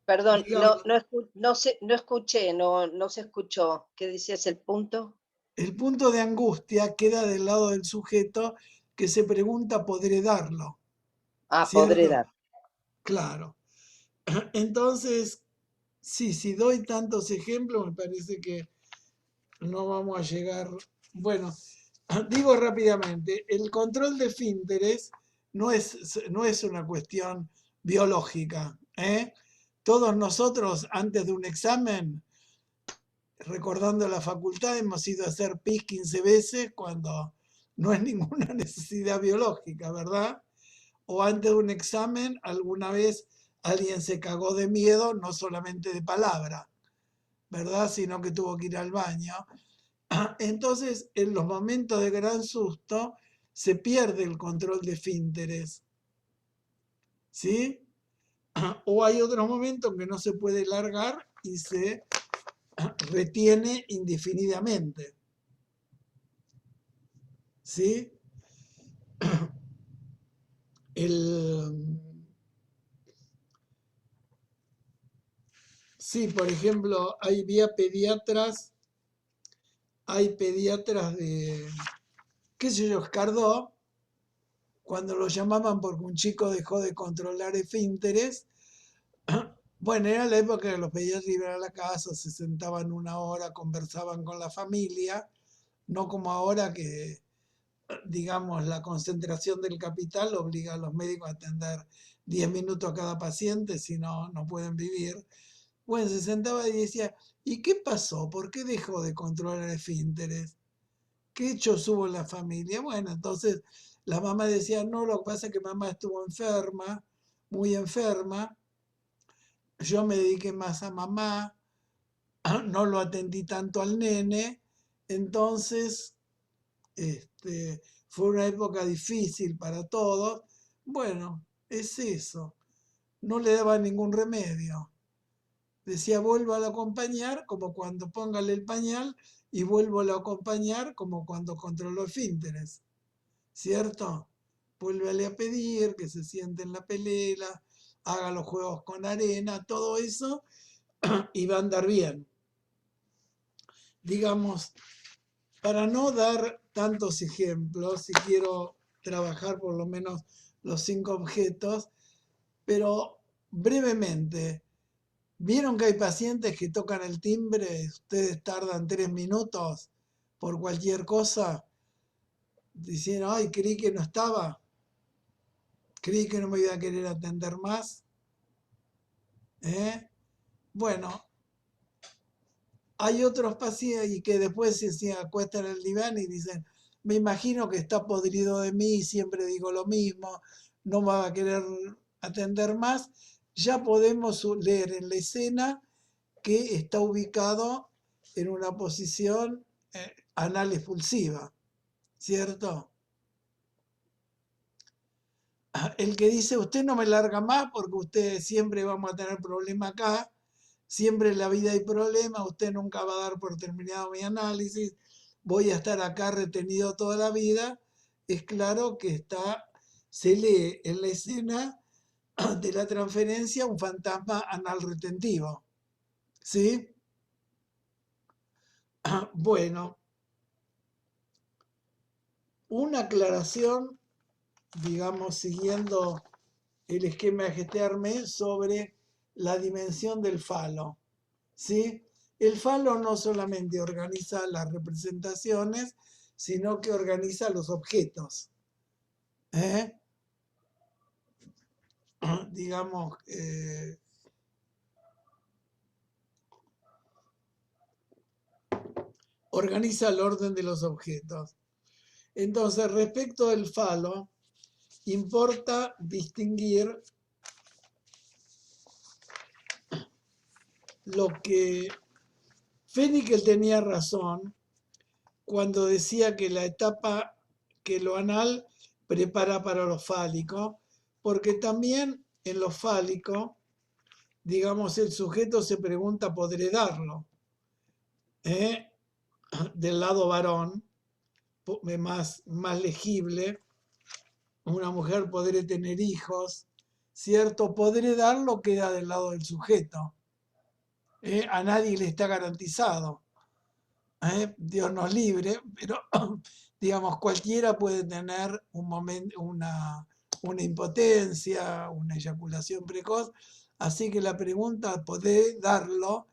Perdón, Digamos, no escuché, no se escuchó. ¿Qué decías el punto? el punto de angustia queda del lado del sujeto que se pregunta, ¿podré darlo? Ah, podré ¿Cierto? dar. Claro. Entonces, sí, si doy tantos ejemplos, me parece que no vamos a llegar. Bueno, digo rápidamente, el control de esfínteres no es una cuestión biológica, ¿eh? Todos nosotros, antes de un examen, recordando la facultad, hemos ido a hacer pis 15 veces cuando no es ninguna necesidad biológica, ¿verdad? O antes de un examen, alguna vez alguien se cagó de miedo, no solamente de palabra, ¿verdad? Sino que tuvo que ir al baño. Entonces, en los momentos de gran susto, se pierde el control de esfínteres, ¿sí? O hay otros momentos en que no se puede largar y se retiene indefinidamente, ¿sí? Sí, por ejemplo, hay pediatras de, qué sé yo, Escardó, cuando lo llamaban porque un chico dejó de controlar esfínteres. Bueno, era la época que los pediatras iban a la casa, se sentaban una hora, conversaban con la familia, no como ahora que, digamos, la concentración del capital obliga a los médicos a atender 10 minutos a cada paciente, si no, no pueden vivir. Bueno, se sentaba y decía, ¿y qué pasó? ¿Por qué dejó de controlar esfínteres? ¿Qué hechos hubo en la familia? Bueno, entonces la mamá decía, no, lo que pasa es que mamá estuvo enferma, muy enferma, yo me dediqué más a mamá, no lo atendí tanto al nene, entonces fue una época difícil para todos. Bueno, es eso, no le daba ningún remedio. Decía, vuelvo a acompañar como cuando póngale el pañal y vuelvo a acompañar como cuando controló esfínteres, ¿cierto? Vuélvele a pedir que se siente en la pelela, haga los juegos con arena, todo eso, y va a andar bien. Digamos, para no dar tantos ejemplos, y quiero trabajar por lo menos los 5 objetos, pero brevemente, ¿vieron que hay pacientes que tocan el timbre? Ustedes tardan 3 minutos por cualquier cosa, diciendo, ay, creí que no estaba, creí que no me iba a querer atender más. Bueno, hay otros pacientes y que después se acuestan en el diván y dicen, me imagino que está podrido de mí, siempre digo lo mismo, no me va a querer atender más. Ya podemos leer en la escena que está ubicado en una posición anal expulsiva, ¿cierto? El que dice, usted no me larga más porque usted siempre vamos a tener problema acá, siempre en la vida hay problemas, usted nunca va a dar por terminado mi análisis, voy a estar acá retenido toda la vida, es claro que se lee en la escena de la transferencia un fantasma anal retentivo, ¿sí? Bueno, una aclaración, digamos, siguiendo el esquema de Geterme sobre la dimensión del falo, ¿sí? El falo no solamente organiza las representaciones, sino que organiza los objetos. Digamos, organiza el orden de los objetos. Entonces, respecto del falo, importa distinguir lo que Fennikel tenía razón cuando decía que la etapa, que lo anal prepara para lo fálico, porque también en lo fálico, digamos, el sujeto se pregunta, ¿podré darlo? Del lado varón, más legible, una mujer podré tener hijos, ¿cierto? Podré darlo queda del lado del sujeto. A nadie le está garantizado. Dios nos libre, pero digamos, cualquiera puede tener un momento, una impotencia, una eyaculación precoz, así que la pregunta, ¿podré darlo?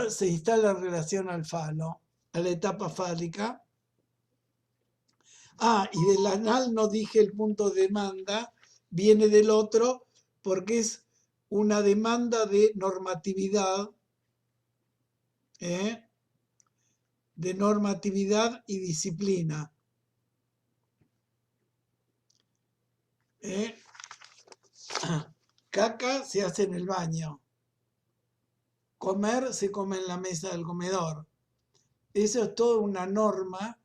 Se instala en relación al falo, a la etapa fálica. Y del anal no dije el punto de demanda, viene del otro, porque es una demanda de normatividad, y disciplina. Caca se hace en el baño. Comer se come en la mesa del comedor. Eso es toda una norma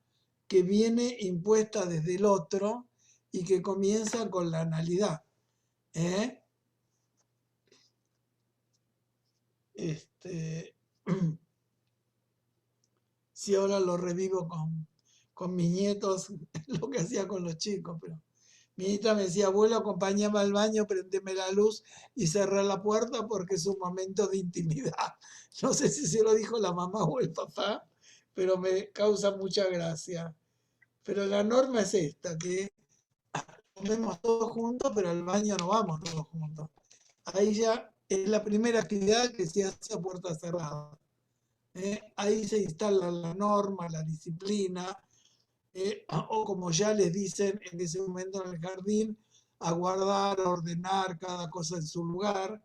que viene impuesta desde el otro y que comienza con la analidad. Si ahora lo revivo con mis nietos, lo que hacía con los chicos, pero mi nieta me decía, abuelo, acompáñame al baño, prendeme la luz y cerrar la puerta porque es un momento de intimidad. No sé si se lo dijo la mamá o el papá, pero me causa mucha gracia. Pero la norma es esta, que comemos todos juntos, pero al baño no vamos todos juntos. Ahí ya es la primera actividad que se hace a puerta cerrada. Ahí se instala la norma, la disciplina, o como ya les dicen en ese momento en el jardín, a guardar, a ordenar cada cosa en su lugar.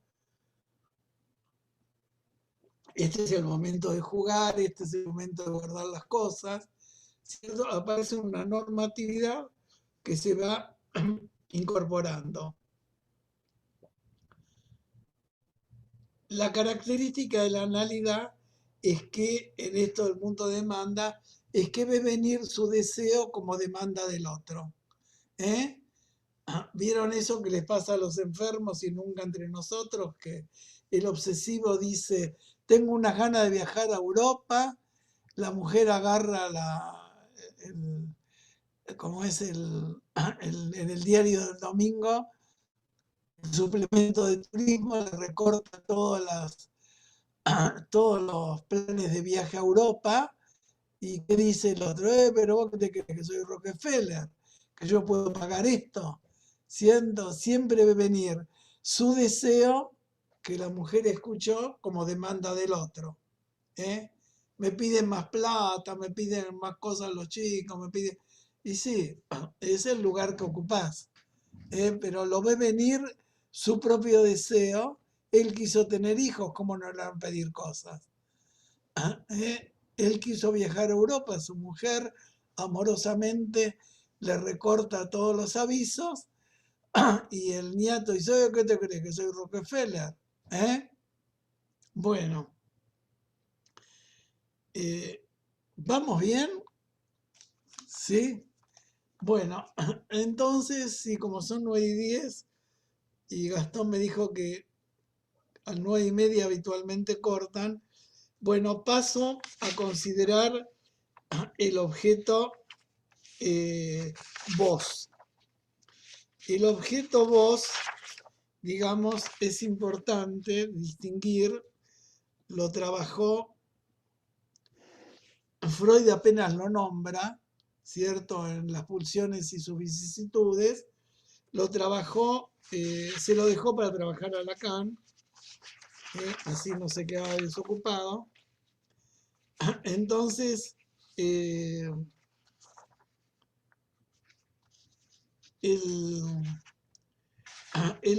Este es el momento de jugar, este es el momento de guardar las cosas, ¿cierto? Aparece una normatividad que se va incorporando. La característica de la analidad es que en esto del punto de demanda es que ve venir su deseo como demanda del otro. ¿Vieron eso que les pasa a los enfermos y nunca entre nosotros? Que el obsesivo dice, tengo unas ganas de viajar a Europa, la mujer agarra como es en el diario del domingo, el suplemento de turismo, le recorta todos los planes de viaje a Europa. ¿Y qué dice el otro? Pero vos qué te crees, que soy Rockefeller, que yo puedo pagar esto. Siempre ve venir su deseo, que la mujer escuchó, como demanda del otro. Me piden más plata, me piden más cosas los chicos, me piden... Y sí, es el lugar que ocupás. Pero lo ve venir su propio deseo. Él quiso tener hijos, ¿cómo no le van a pedir cosas? Él quiso viajar a Europa, su mujer amorosamente le recorta todos los avisos y el nieto dice, ¿qué te crees? ¿Que soy Rockefeller? Bueno, ¿vamos bien? ¿Sí? Bueno, entonces, sí, como son 9:10 y Gastón me dijo que a 9:30 habitualmente cortan, bueno, paso a considerar el objeto voz. El objeto voz, digamos, es importante distinguir, lo trabajó Freud apenas lo nombra, ¿cierto? En las pulsiones y sus vicisitudes, lo trabajó, se lo dejó para trabajar a Lacan, así no se quedaba desocupado. Entonces, el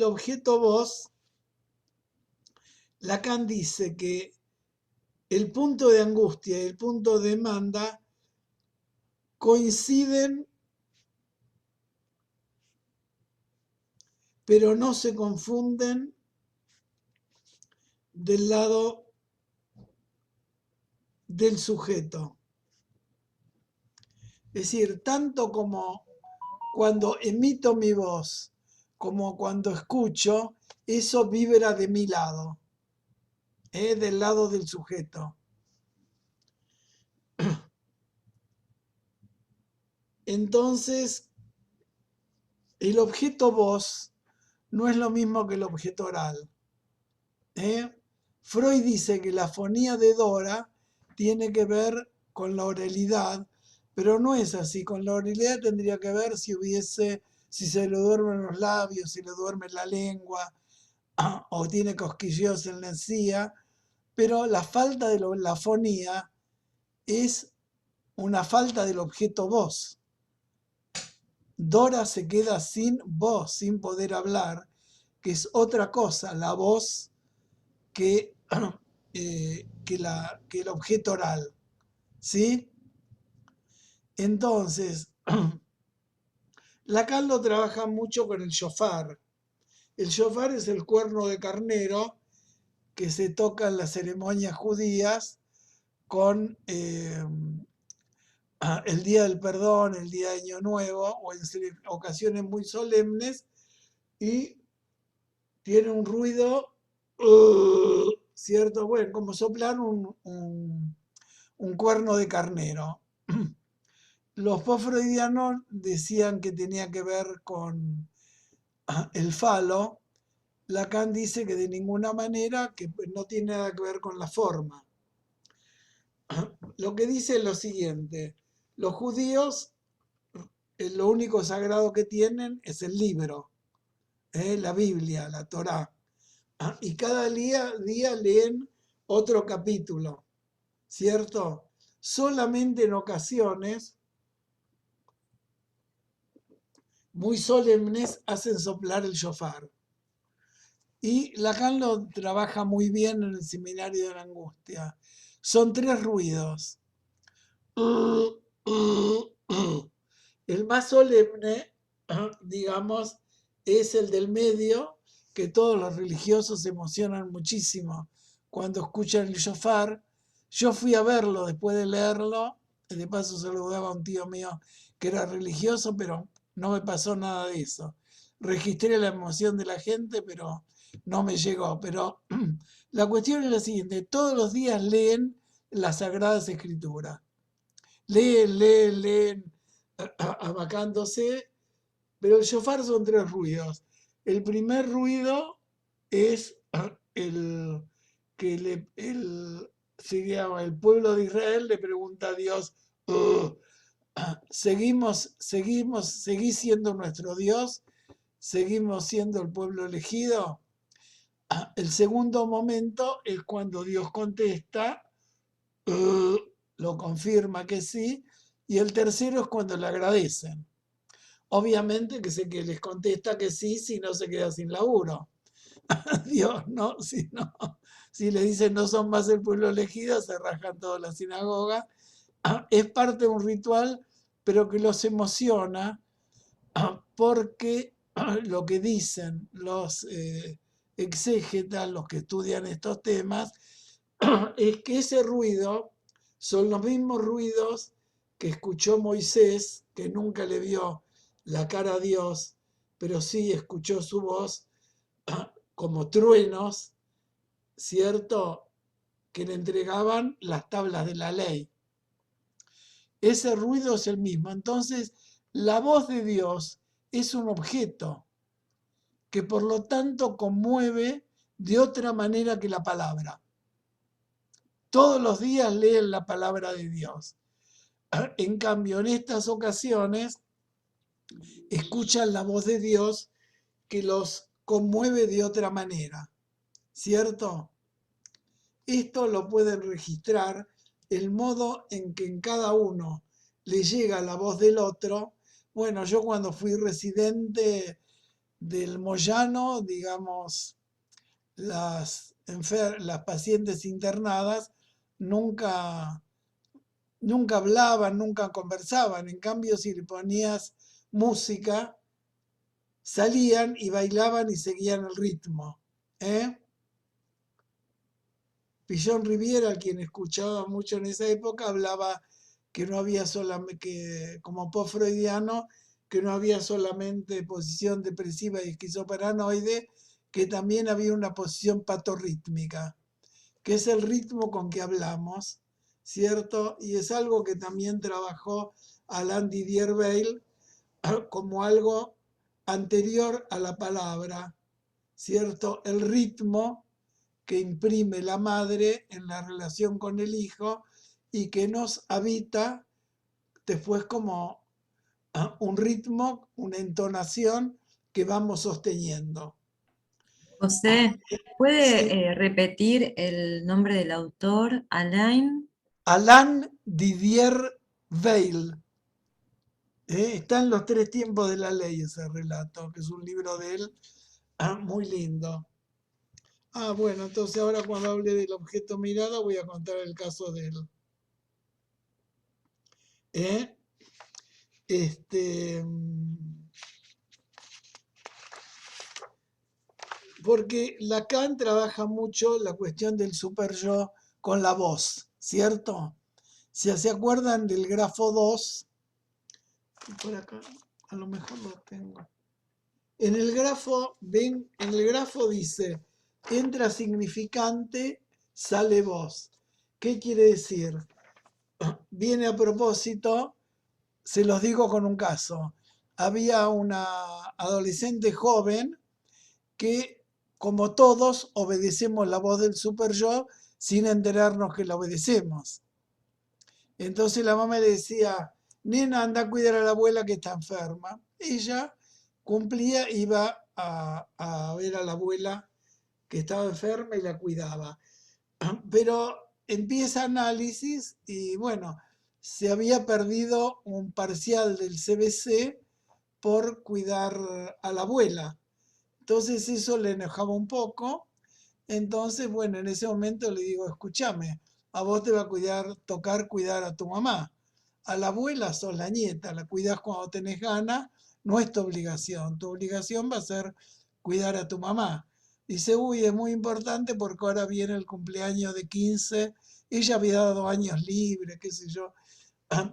objeto voz, Lacan dice que el punto de angustia y el punto de demanda coinciden, pero no se confunden del lado del sujeto. Es decir, tanto como cuando emito mi voz, como cuando escucho, eso vibra de mi lado, del lado del sujeto. Entonces, el objeto voz no es lo mismo que el objeto oral. Freud dice que la fonía de Dora tiene que ver con la oralidad, pero no es así. Con la oralidad tendría que ver si se le duermen los labios, si le duerme la lengua, o tiene cosquilleos en la encía, pero la falta de la fonía es una falta del objeto voz. Dora se queda sin voz, sin poder hablar, que es otra cosa, la voz que el objeto oral. ¿Sí? Entonces, Lacan lo trabaja mucho con el shofar. El shofar es el cuerno de carnero que se toca en las ceremonias judías con el Día del Perdón, el Día de Año Nuevo o en ocasiones muy solemnes, y tiene un ruido, ¿cierto? Bueno, como soplar un cuerno de carnero. Los post-freudianos decían que tenía que ver con el falo. Lacan dice que de ninguna manera, que no tiene nada que ver con la forma. Lo que dice es lo siguiente: los judíos, lo único sagrado que tienen es el libro, la Biblia, la Torá. Y cada día leen otro capítulo, ¿cierto? Solamente en ocasiones muy solemnes hacen soplar el shofar. Y Lacan lo trabaja muy bien en el Seminario de la Angustia. Son 3 ruidos. El más solemne, digamos, es el del medio, que todos los religiosos se emocionan muchísimo cuando escuchan el shofar. Yo fui a verlo después de leerlo, de paso saludaba a un tío mío que era religioso, pero no me pasó nada de eso. Registré la emoción de la gente, pero no me llegó. Pero la cuestión es la siguiente: todos los días leen las Sagradas Escrituras. Leen, abacándose, pero el shofar son 3 ruidos. El primer ruido es el que el pueblo de Israel le pregunta a Dios: ¿seguís siendo nuestro Dios? ¿Seguimos siendo el pueblo elegido? El segundo momento es cuando Dios contesta, lo confirma que sí, y el tercero es cuando le agradecen. Obviamente que sé que les contesta que sí, si no se queda sin laburo. Dios, no, si le dicen no son más el pueblo elegido, se rajan toda la sinagoga. Es parte de un ritual, pero que los emociona, porque lo que dicen los exégetas, los que estudian estos temas, es que ese ruido son los mismos ruidos que escuchó Moisés, que nunca le vio la cara a Dios, pero sí escuchó su voz como truenos, ¿cierto?, que le entregaban las tablas de la ley. Ese ruido es el mismo. Entonces, la voz de Dios es un objeto que por lo tanto conmueve de otra manera que la palabra. todos los días leen la palabra de Dios. En cambio, en estas ocasiones escuchan la voz de Dios que los conmueve de otra manera, ¿cierto? Esto lo pueden registrar el modo en que en cada uno le llega la voz del otro. Bueno, yo cuando fui residente del Moyano, digamos, las pacientes internadas nunca hablaban, nunca conversaban. En cambio, si le ponías música, salían y bailaban y seguían el ritmo. Pillón Riviera, quien escuchaba mucho en esa época, hablaba que no había solamente, que como post-freudiano, que no había solamente posición depresiva y esquizoparanoide, que también había una posición patorrítmica, que es el ritmo con que hablamos, ¿cierto? Y es algo que también trabajó Alain Didier Weil como algo anterior a la palabra, ¿cierto? El ritmo que imprime la madre en la relación con el hijo y que nos habita después como un ritmo, una entonación que vamos sosteniendo. José, Sí. ¿puede repetir el nombre del autor, Alain? Alain Didier Weil. Está en los 3 tiempos de la ley ese relato, que es un libro de él muy lindo. Bueno, entonces ahora cuando hable del objeto mirada voy a contar el caso de él. Porque Lacan trabaja mucho la cuestión del super-yo con la voz, ¿cierto? Si se acuerdan del grafo 2, por acá, a lo mejor lo tengo. En el grafo, ven, en el grafo dice, entra significante, sale voz. ¿Qué quiere decir? Viene a propósito, se los digo con un caso. Había una adolescente joven que, como todos, obedecemos la voz del super yo sin enterarnos que la obedecemos. Entonces la mamá le decía, nena, anda a cuidar a la abuela que está enferma. Ella cumplía, iba a ver a la abuela que estaba enferma y la cuidaba. Pero empieza análisis y bueno, se había perdido un parcial del CBC por cuidar a la abuela. Entonces eso le enojaba un poco. Entonces, bueno, en ese momento le digo, escúchame, a vos te va a tocar cuidar a tu mamá. A la abuela sos la nieta, la cuidas cuando tenés ganas, no es tu obligación. Tu obligación va a ser cuidar a tu mamá. Dice, uy, es muy importante porque ahora viene el cumpleaños de 15. Ella había dado años libres, qué sé yo,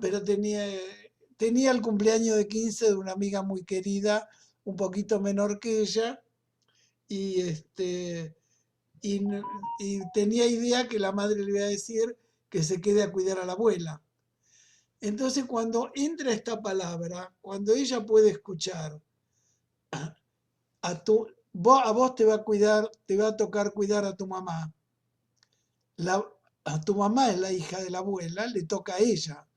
pero tenía el cumpleaños de 15 de una amiga muy querida, un poquito menor que ella, y y tenía idea que la madre le iba a decir que se quede a cuidar a la abuela. Entonces, cuando entra esta palabra, cuando ella puede escuchar, a vos te va a cuidar, te va a tocar cuidar a tu mamá. A tu mamá es la hija de la abuela, le toca a ella.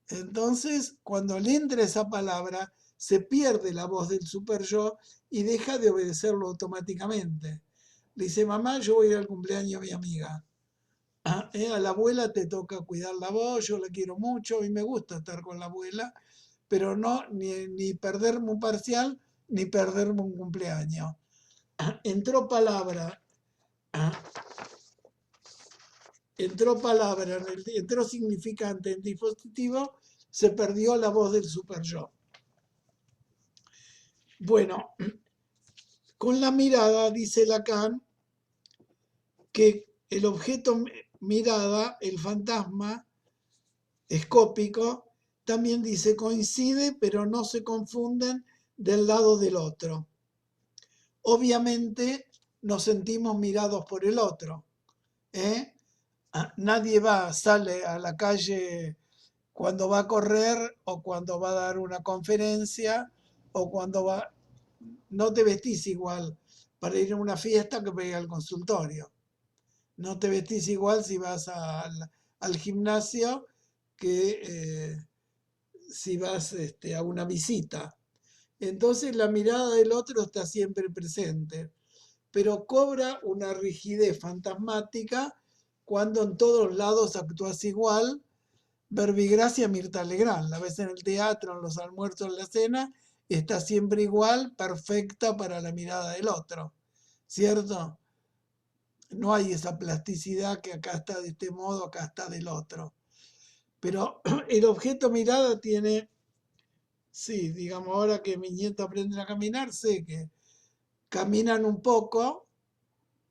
Entonces, cuando le entra esa palabra, se pierde la voz del super yo y deja de obedecerlo automáticamente. Le dice, mamá, yo voy a ir al cumpleaños de mi amiga. A la abuela te toca cuidar la voz, yo la quiero mucho y me gusta estar con la abuela, pero no ni perderme un parcial ni perderme un cumpleaños. Entró palabra, entró significante en dispositivo, se perdió la voz del super yo. Bueno, con la mirada, dice Lacan, que el objeto mirada, el fantasma escópico, también dice coincide, pero no se confunden del lado del otro. Obviamente nos sentimos mirados por el otro. Nadie sale a la calle cuando va a correr o cuando va a dar una conferencia o cuando va... No te vestís igual para ir a una fiesta que para ir al consultorio. No te vestís igual si vas al gimnasio que si vas a una visita. Entonces la mirada del otro está siempre presente, pero cobra una rigidez fantasmática cuando en todos lados actúas igual. Verbigracia Mirta Legrand, la ves en el teatro, en los almuerzos, en la cena, está siempre igual, perfecta para la mirada del otro, ¿cierto? No hay esa plasticidad que acá está de este modo, acá está del otro. Pero el objeto mirada tiene, sí, digamos, ahora que mis nietos aprenden a caminar, sé que caminan un poco,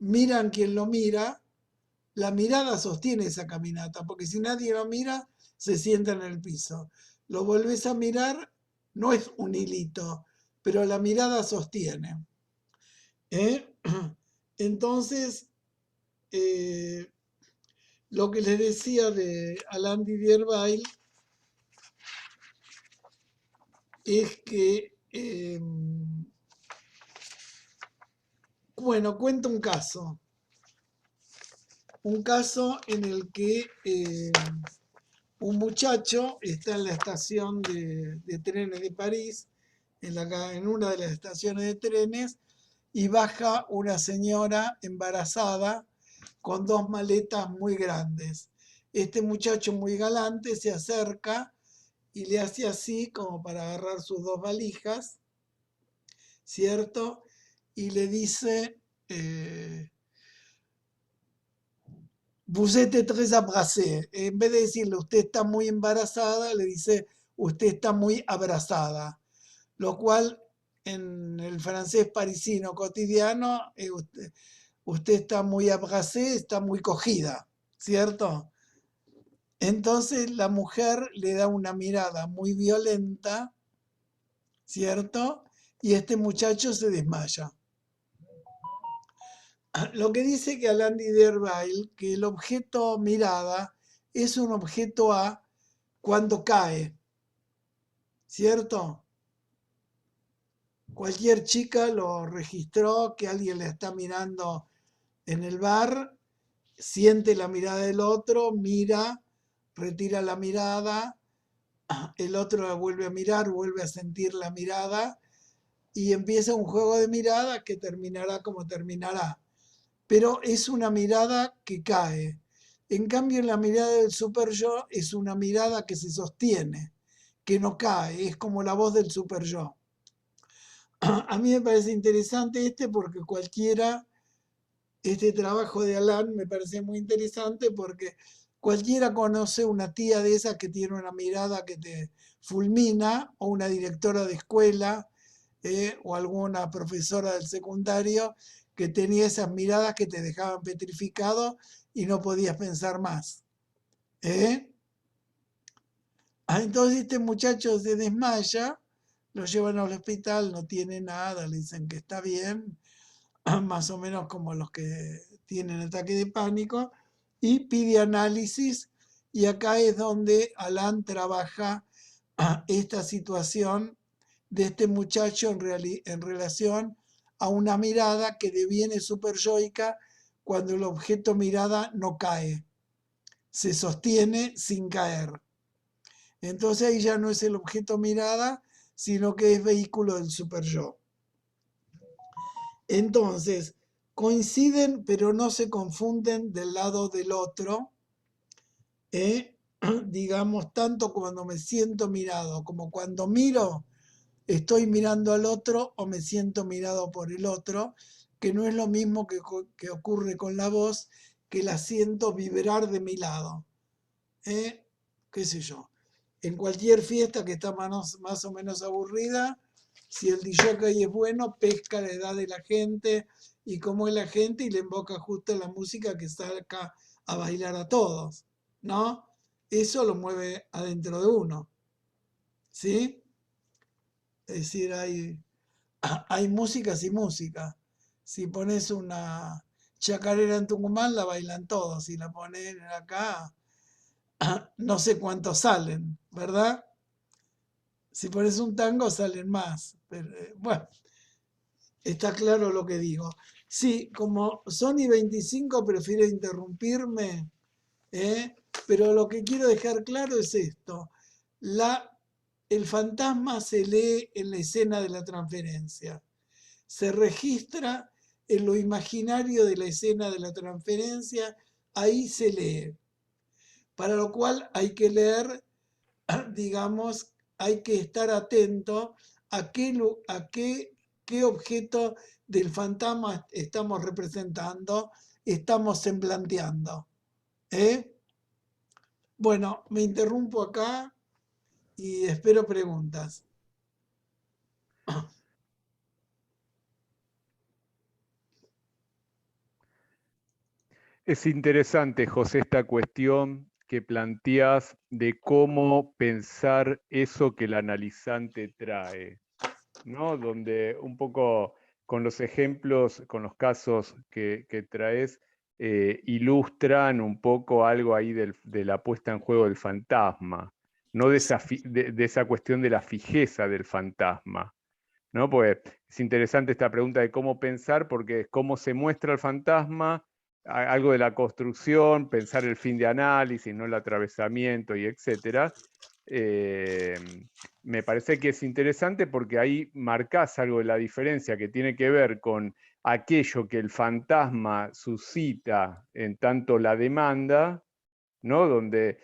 miran quien lo mira, la mirada sostiene esa caminata, porque si nadie lo mira, se sienta en el piso. Lo volvés a mirar, no es un hilito, pero la mirada sostiene. Entonces, lo que les decía de Alain Didier-Weil es que, bueno, cuento un caso. Un caso en el que un muchacho está en la estación de trenes de París, en una de las estaciones de trenes, y baja una señora embarazada con 2 maletas muy grandes. Este muchacho muy galante se acerca y le hace así como para agarrar sus 2 valijas, ¿cierto? Y le dice, vous êtes très abracé. En vez de decirle usted está muy embarazada, le dice usted está muy abrazada. Lo cual en el francés parisino cotidiano, usted está muy abracé, está muy cogida, ¿cierto? Entonces la mujer le da una mirada muy violenta, ¿cierto? Y este muchacho se desmaya. Lo que dice que Alain Didier-Weil, que el objeto mirada es un objeto A cuando cae, ¿cierto? Cualquier chica lo registró, que alguien le está mirando en el bar, siente la mirada del otro, mira, retira la mirada, el otro la vuelve a mirar, vuelve a sentir la mirada y empieza un juego de miradas que terminará como terminará. Pero es una mirada que cae. En cambio, la mirada del super yo es una mirada que se sostiene, que no cae, es como la voz del super yo. A mí me parece interesante porque este trabajo de Alain me parece muy interesante porque cualquiera conoce una tía de esas que tiene una mirada que te fulmina, o una directora de escuela, o alguna profesora del secundario que tenía esas miradas que te dejaban petrificado y no podías pensar más. Entonces este muchacho se desmaya, lo llevan al hospital, no tiene nada, le dicen que está bien, más o menos como los que tienen ataque de pánico, y pide análisis, y acá es donde Alain trabaja esta situación de este muchacho en relación a una mirada que deviene superyoica cuando el objeto mirada no cae, se sostiene sin caer. Entonces ahí ya no es el objeto mirada, sino que es vehículo del superyo. Entonces, coinciden pero no se confunden del lado del otro, digamos, tanto cuando me siento mirado como cuando miro, estoy mirando al otro o me siento mirado por el otro, que no es lo mismo que ocurre con la voz, que la siento vibrar de mi lado. ¿Qué sé yo? En cualquier fiesta que está más o menos aburrida, si el DJ es bueno, pesca la edad de la gente y cómo es la gente y le invoca justo la música que saca a bailar a todos, ¿no? Eso lo mueve adentro de uno, ¿sí? Es decir, hay músicas y música. Si pones una chacarera en Tucumán, la bailan todos. Si la pones acá, no sé cuántos salen, ¿verdad? Si pones un tango, salen más. Pero, bueno, está claro lo que digo. Sí, como son y 25 prefiero interrumpirme, pero lo que quiero dejar claro es esto. El fantasma se lee en la escena de la transferencia. Se registra en lo imaginario de la escena de la transferencia, ahí se lee. Para lo cual hay que leer, digamos, hay que estar atento a qué objeto del fantasma estamos representando, estamos semblanteando. Bueno, me interrumpo acá y espero preguntas. Es interesante, José, esta cuestión que planteas de cómo pensar eso que el analizante trae, ¿no? Donde un poco con los ejemplos, con los casos que traes, ilustran un poco algo ahí de la puesta en juego del fantasma, no de esa cuestión de la fijeza del fantasma, ¿no? Pues es interesante esta pregunta de cómo pensar, porque es cómo se muestra el fantasma, algo de la construcción, pensar el fin de análisis, no el atravesamiento y etcétera. Me parece que es interesante porque ahí marcás algo de la diferencia que tiene que ver con aquello que el fantasma suscita en tanto la demanda, ¿no? Donde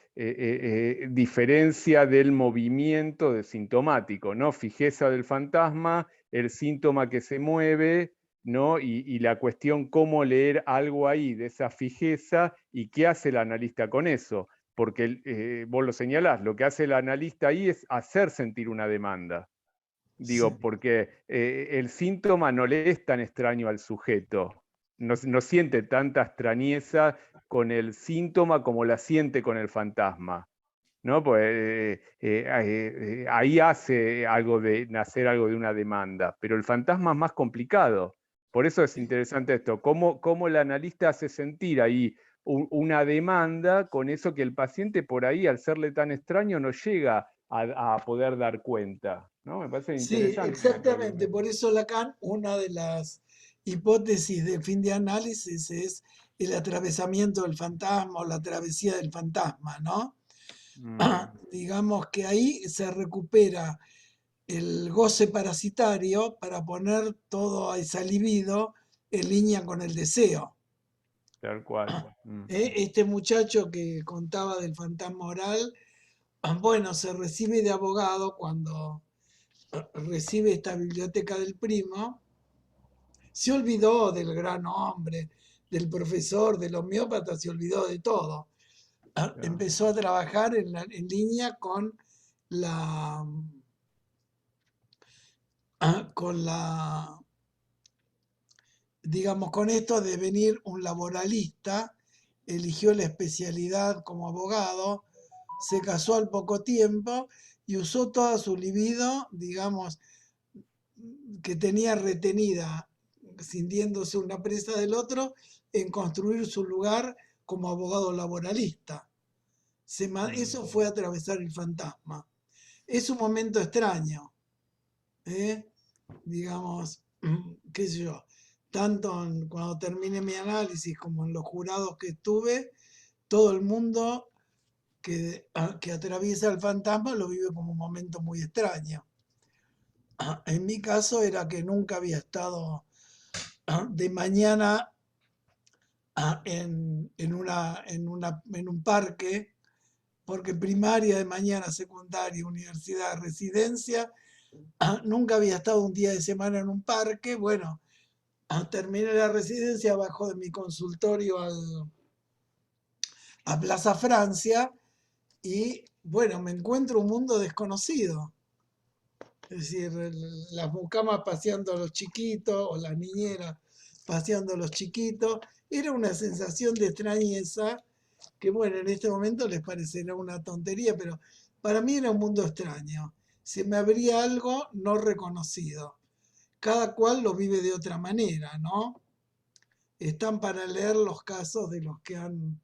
diferencia del movimiento de sintomático, ¿no? Fijeza del fantasma, el síntoma que se mueve, ¿no? Y la cuestión cómo leer algo ahí de esa fijeza y qué hace el analista con eso. Porque vos lo señalás, lo que hace el analista ahí es hacer sentir una demanda. Digo, Sí. porque el síntoma no le es tan extraño al sujeto, no siente tanta extrañeza con el síntoma como la siente con el fantasma, ¿no? Pues ahí hace algo nacer algo de una demanda, pero el fantasma es más complicado. Por eso es interesante esto, cómo el analista hace sentir ahí una demanda con eso que el paciente por ahí, al serle tan extraño, no llega a poder dar cuenta, ¿no? Me parece Sí, interesante. exactamente. Por eso Lacan, una de las hipótesis de fin de análisis es el atravesamiento del fantasma o la travesía del fantasma, ¿no? Digamos que ahí se recupera el goce parasitario para poner todo esa libido en línea con el deseo. Tal cual. Este muchacho que contaba del fantasma oral, bueno, se recibe de abogado cuando recibe esta biblioteca del primo, se olvidó del gran hombre, del profesor, del homeópata, se olvidó de todo. Empezó a trabajar en línea la, con la, digamos, con esto de venir un laboralista, eligió la especialidad como abogado, se casó al poco tiempo y usó toda su libido, digamos, que tenía retenida, sintiéndose una presa del otro, en construir su lugar como abogado laboralista. Eso fue atravesar el fantasma. Es un momento extraño, digamos, qué sé yo, tanto cuando terminé mi análisis como en los jurados que estuve, todo el mundo que atraviesa el fantasma lo vive como un momento muy extraño. En mi caso era que nunca había estado de mañana en un parque, porque primaria de mañana, secundaria, universidad, residencia, nunca había estado un día de semana en un parque. Bueno, terminé la residencia abajo de mi consultorio a Plaza Francia y bueno, me encuentro un mundo desconocido. Es decir, las mucamas paseando a los chiquitos o las niñeras paseando a los chiquitos. Era una sensación de extrañeza que, bueno, en este momento les parecerá una tontería, pero para mí era un mundo extraño. Se me abría algo no reconocido. Cada cual lo vive de otra manera, ¿no? Están para leer los casos de los que han...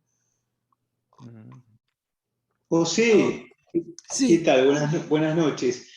José, ¿qué Sí, tal? Buenas noches.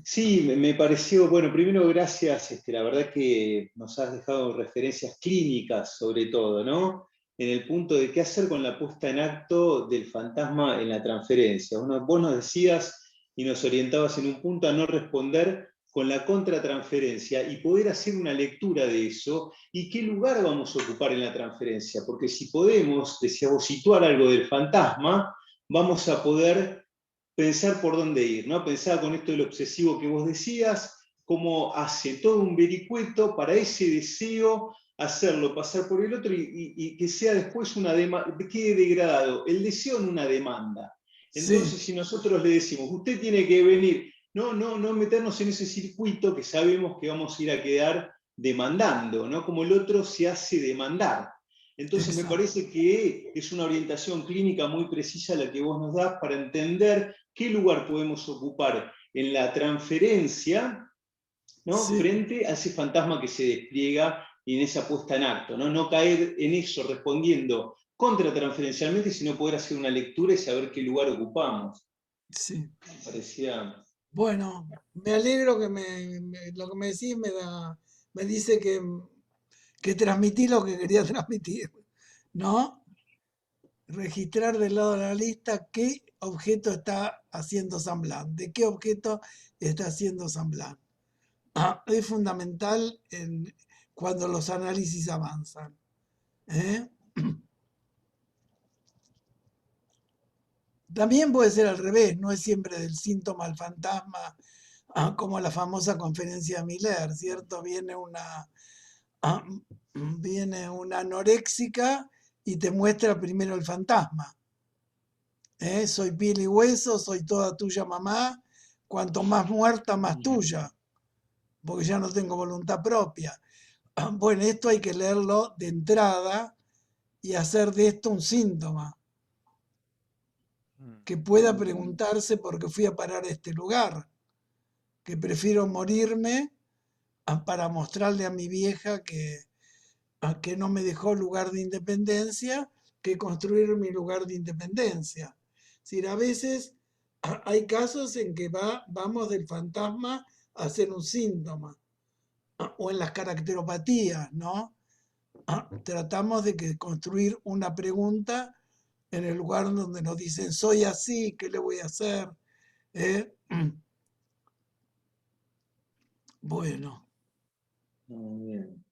Sí, me pareció, bueno, primero gracias, la verdad que nos has dejado referencias clínicas sobre todo, ¿no? En el punto de qué hacer con la puesta en acto del fantasma en la transferencia. Vos nos decías y nos orientabas en un punto a no responder con la contratransferencia y poder hacer una lectura de eso y qué lugar vamos a ocupar en la transferencia, porque si podemos, decíamos, situar algo del fantasma, vamos a poder pensar por dónde ir, ¿no? Pensaba con esto del obsesivo que vos decías, cómo hace todo un vericueto para ese deseo, hacerlo pasar por el otro y que sea después una demanda, quede degradado, el deseo en una demanda. Entonces, Sí, si nosotros le decimos, usted tiene que venir, no meternos en ese circuito que sabemos que vamos a ir a quedar demandando, ¿no? Como el otro se hace demandar. Entonces me exacto. parece que es una orientación clínica muy precisa la que vos nos das para entender qué lugar podemos ocupar en la transferencia, ¿no? Sí, Frente a ese fantasma que se despliega en esa puesta en acto, ¿no? No caer en eso respondiendo contratransferencialmente, sino poder hacer una lectura y saber qué lugar ocupamos. sí. Me parecía... Bueno, me alegro que lo que me decís me dice que transmití lo que quería transmitir, ¿no? Registrar del lado de la lista qué objeto está haciendo San Blas, de qué objeto está haciendo San Blas. Es fundamental cuando los análisis avanzan. ¿Eh? También puede ser al revés, no es siempre del síntoma al fantasma, como la famosa conferencia de Miller, ¿cierto? Ah, viene una anoréxica y te muestra primero el fantasma. Soy piel y hueso, soy toda tuya mamá, cuanto más muerta, más tuya, porque ya no tengo voluntad propia. Bueno, esto hay que leerlo de entrada y hacer de esto un síntoma, Mm. que pueda preguntarse por qué fui a parar a este lugar, que prefiero morirme para mostrarle a mi vieja que no me dejó lugar de independencia, que construir mi lugar de independencia. Es decir, a veces hay casos en que vamos del fantasma a ser un síntoma, o en las caracteropatías, ¿no? Tratamos de construir una pregunta en el lugar donde nos dicen, soy así, ¿qué le voy a hacer? ¿Eh? Bueno, Muy bien.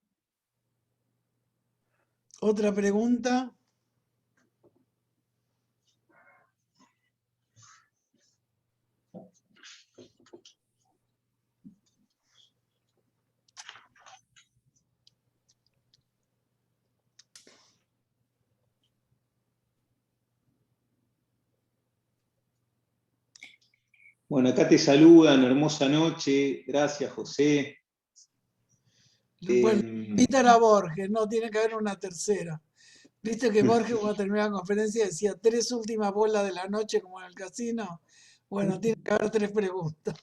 otra pregunta. Bueno, acá te saludan, hermosa noche, gracias José. Bueno, Eh, invitar a Borges, no, tiene que haber una tercera. Viste que Borges cuando terminó la conferencia decía tres últimas bolas de la noche como en el casino. Bueno, tiene que haber tres preguntas.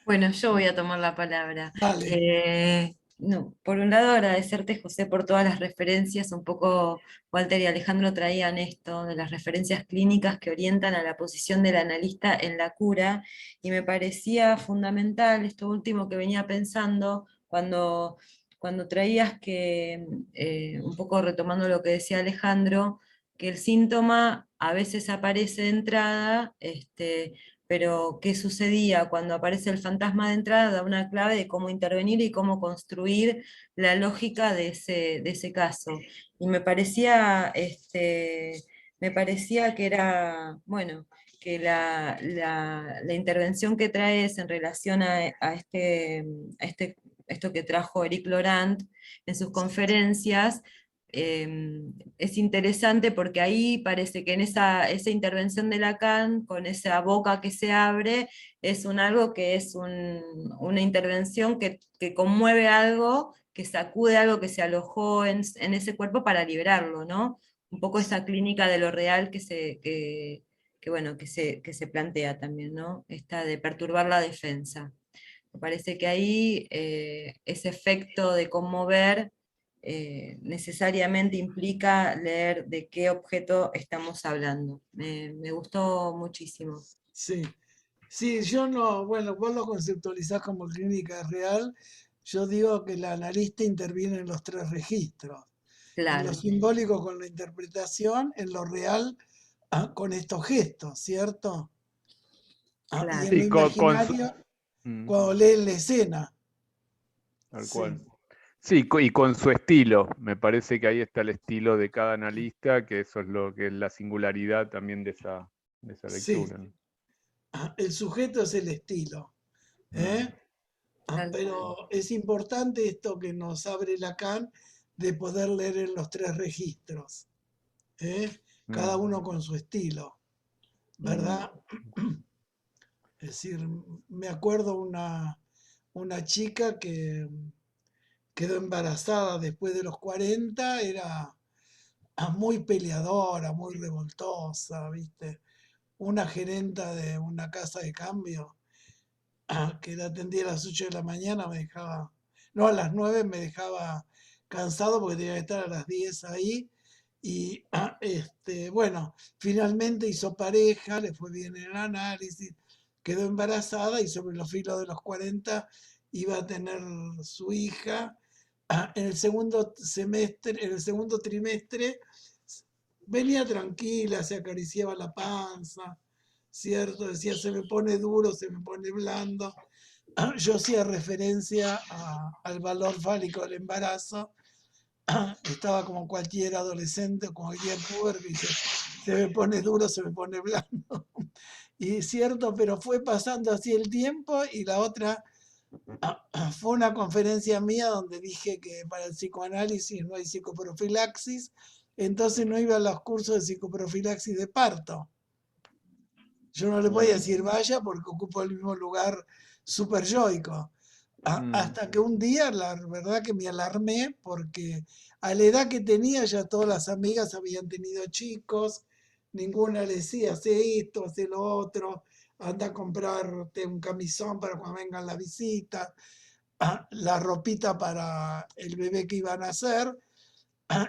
Bueno, yo voy a tomar la palabra. Dale. No, por un lado, agradecerte, José, por todas las referencias. Un poco Walter y Alejandro traían esto de las referencias clínicas que orientan a la posición del analista en la cura, y me parecía fundamental esto último que venía pensando cuando traías que, un poco retomando lo que decía Alejandro, que el síntoma a veces aparece de entrada, pero qué sucedía cuando aparece el fantasma de entrada da una clave de cómo intervenir y cómo construir la lógica de ese caso. Y me parecía que era, bueno, que la intervención que traes en relación a esto que trajo Eric Laurent en sus conferencias, es interesante porque ahí parece que en esa intervención de Lacan, con esa boca que se abre, es algo que es una intervención que conmueve algo, que sacude algo que se alojó en ese cuerpo para liberarlo, ¿no? Un poco esa clínica de lo real bueno, que se plantea también, ¿no? Esta de perturbar la defensa. Me parece que ahí ese efecto de conmover necesariamente implica leer de qué objeto estamos hablando. Me gustó muchísimo. Sí. Sí, yo no, bueno, vos lo conceptualizás como clínica real. Yo digo que el analista interviene en los 3 registros. En Claro, lo simbólico con la interpretación, en lo real con estos gestos, ¿cierto? Y claro. en lo Sí, imaginario cuando leen la escena. tal Sí, cual. Sí, y con su estilo. Me parece que ahí está el estilo de cada analista, que eso es lo que es la singularidad también de esa sí. lectura, ¿no? El sujeto es el estilo. ¿eh? Tal cual. Pero es importante esto que nos abre Lacan de poder leer en los 3 registros. ¿eh? Cada uno con su estilo, ¿verdad? Es decir, me acuerdo una chica que quedó embarazada después de los 40, era muy peleadora, muy revoltosa, ¿viste? Una gerenta de una casa de cambio que la atendía a las 8 de la mañana me dejaba, no, a las 9 me dejaba cansado porque tenía que estar a las 10 ahí. Y bueno, finalmente hizo pareja, le fue bien en el análisis, quedó embarazada y sobre los filos de los 40 iba a tener su hija. En el segundo semestre, en el segundo trimestre, venía tranquila, se acariciaba la panza, ¿cierto? Decía, se me pone duro, se me pone blando. Yo hacía referencia al valor fálico del embarazo. Estaba como cualquier adolescente, como cualquier puber que dice, se me pone duro, se me pone blando. Y es cierto, pero fue pasando así el tiempo y la otra fue una conferencia mía donde dije que para el psicoanálisis no hay psicoprofilaxis, entonces no iba a los cursos de psicoprofilaxis de parto. Yo no le podía decir vaya porque ocupo el mismo lugar superyoico. Hasta que un día, la verdad que me alarmé porque a la edad que tenía ya todas las amigas habían tenido chicos, ninguna le decía, hace esto, hace lo otro, anda a comprarte un camisón para cuando vengan la visita, la ropita para el bebé que iban a hacer.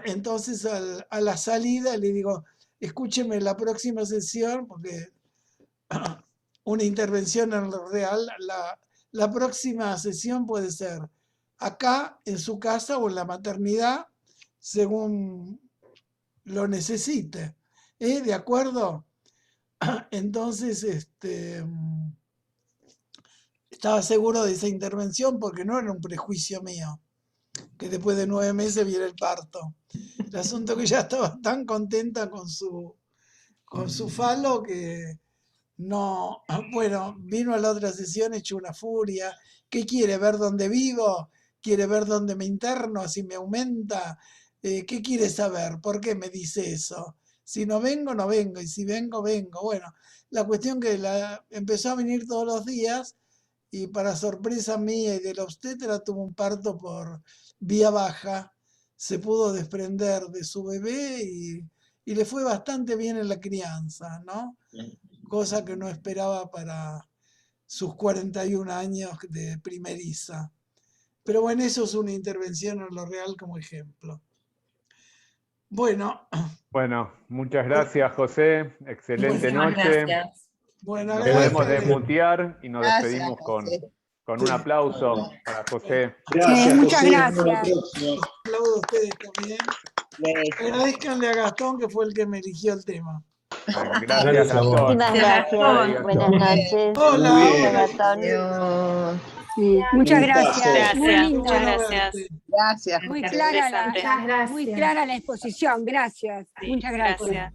Entonces a la salida le digo, escúcheme la próxima sesión, porque una intervención en lo real, la próxima sesión puede ser acá, en su casa o en la maternidad, según lo necesite. ¿De acuerdo? Entonces, estaba seguro de esa intervención porque no era un prejuicio mío, que después de 9 meses viene el parto. El asunto que ya estaba tan contenta con su falo que no, bueno, vino a la otra sesión hecho una furia. ¿Qué quiere? ¿Ver dónde vivo? ¿Quiere ver dónde me interno? ¿Si me aumenta? ¿Qué quiere saber? ¿Por qué me dice eso? Si no vengo, no vengo. Y si vengo, vengo. Bueno, la cuestión que empezó a venir todos los días y para sorpresa mía y de la obstetra tuvo un parto por vía baja. Se pudo desprender de su bebé y le fue bastante bien en la crianza, ¿no? Cosa que no esperaba para sus 41 años de primeriza. Pero bueno, eso es una intervención en lo real como ejemplo. Bueno, Bueno, muchas gracias, José. Excelente Muchísimas noche. gracias. bueno, Nos podemos agradezcanle. desmutear y nos Gracias, despedimos José. con un Sí, aplauso para José. Gracias, Muchas José. Hasta la gracias. próxima. los aplaudo a ustedes también. Agradezcanle a Gastón que fue el que me eligió el tema. Gracias, Gastón. Muchísimas gracias. Buenas noches. Hola, Muy Gracias, bien. Gastón. Adiós. Sí, muchas Un gustazo. gracias. Muy Gracias, lindo. muchas bueno gracias. verte. Gracias. Muy Muy clara interesante. muy clara la exposición. Gracias. Sí, Muchas gracias. gracias.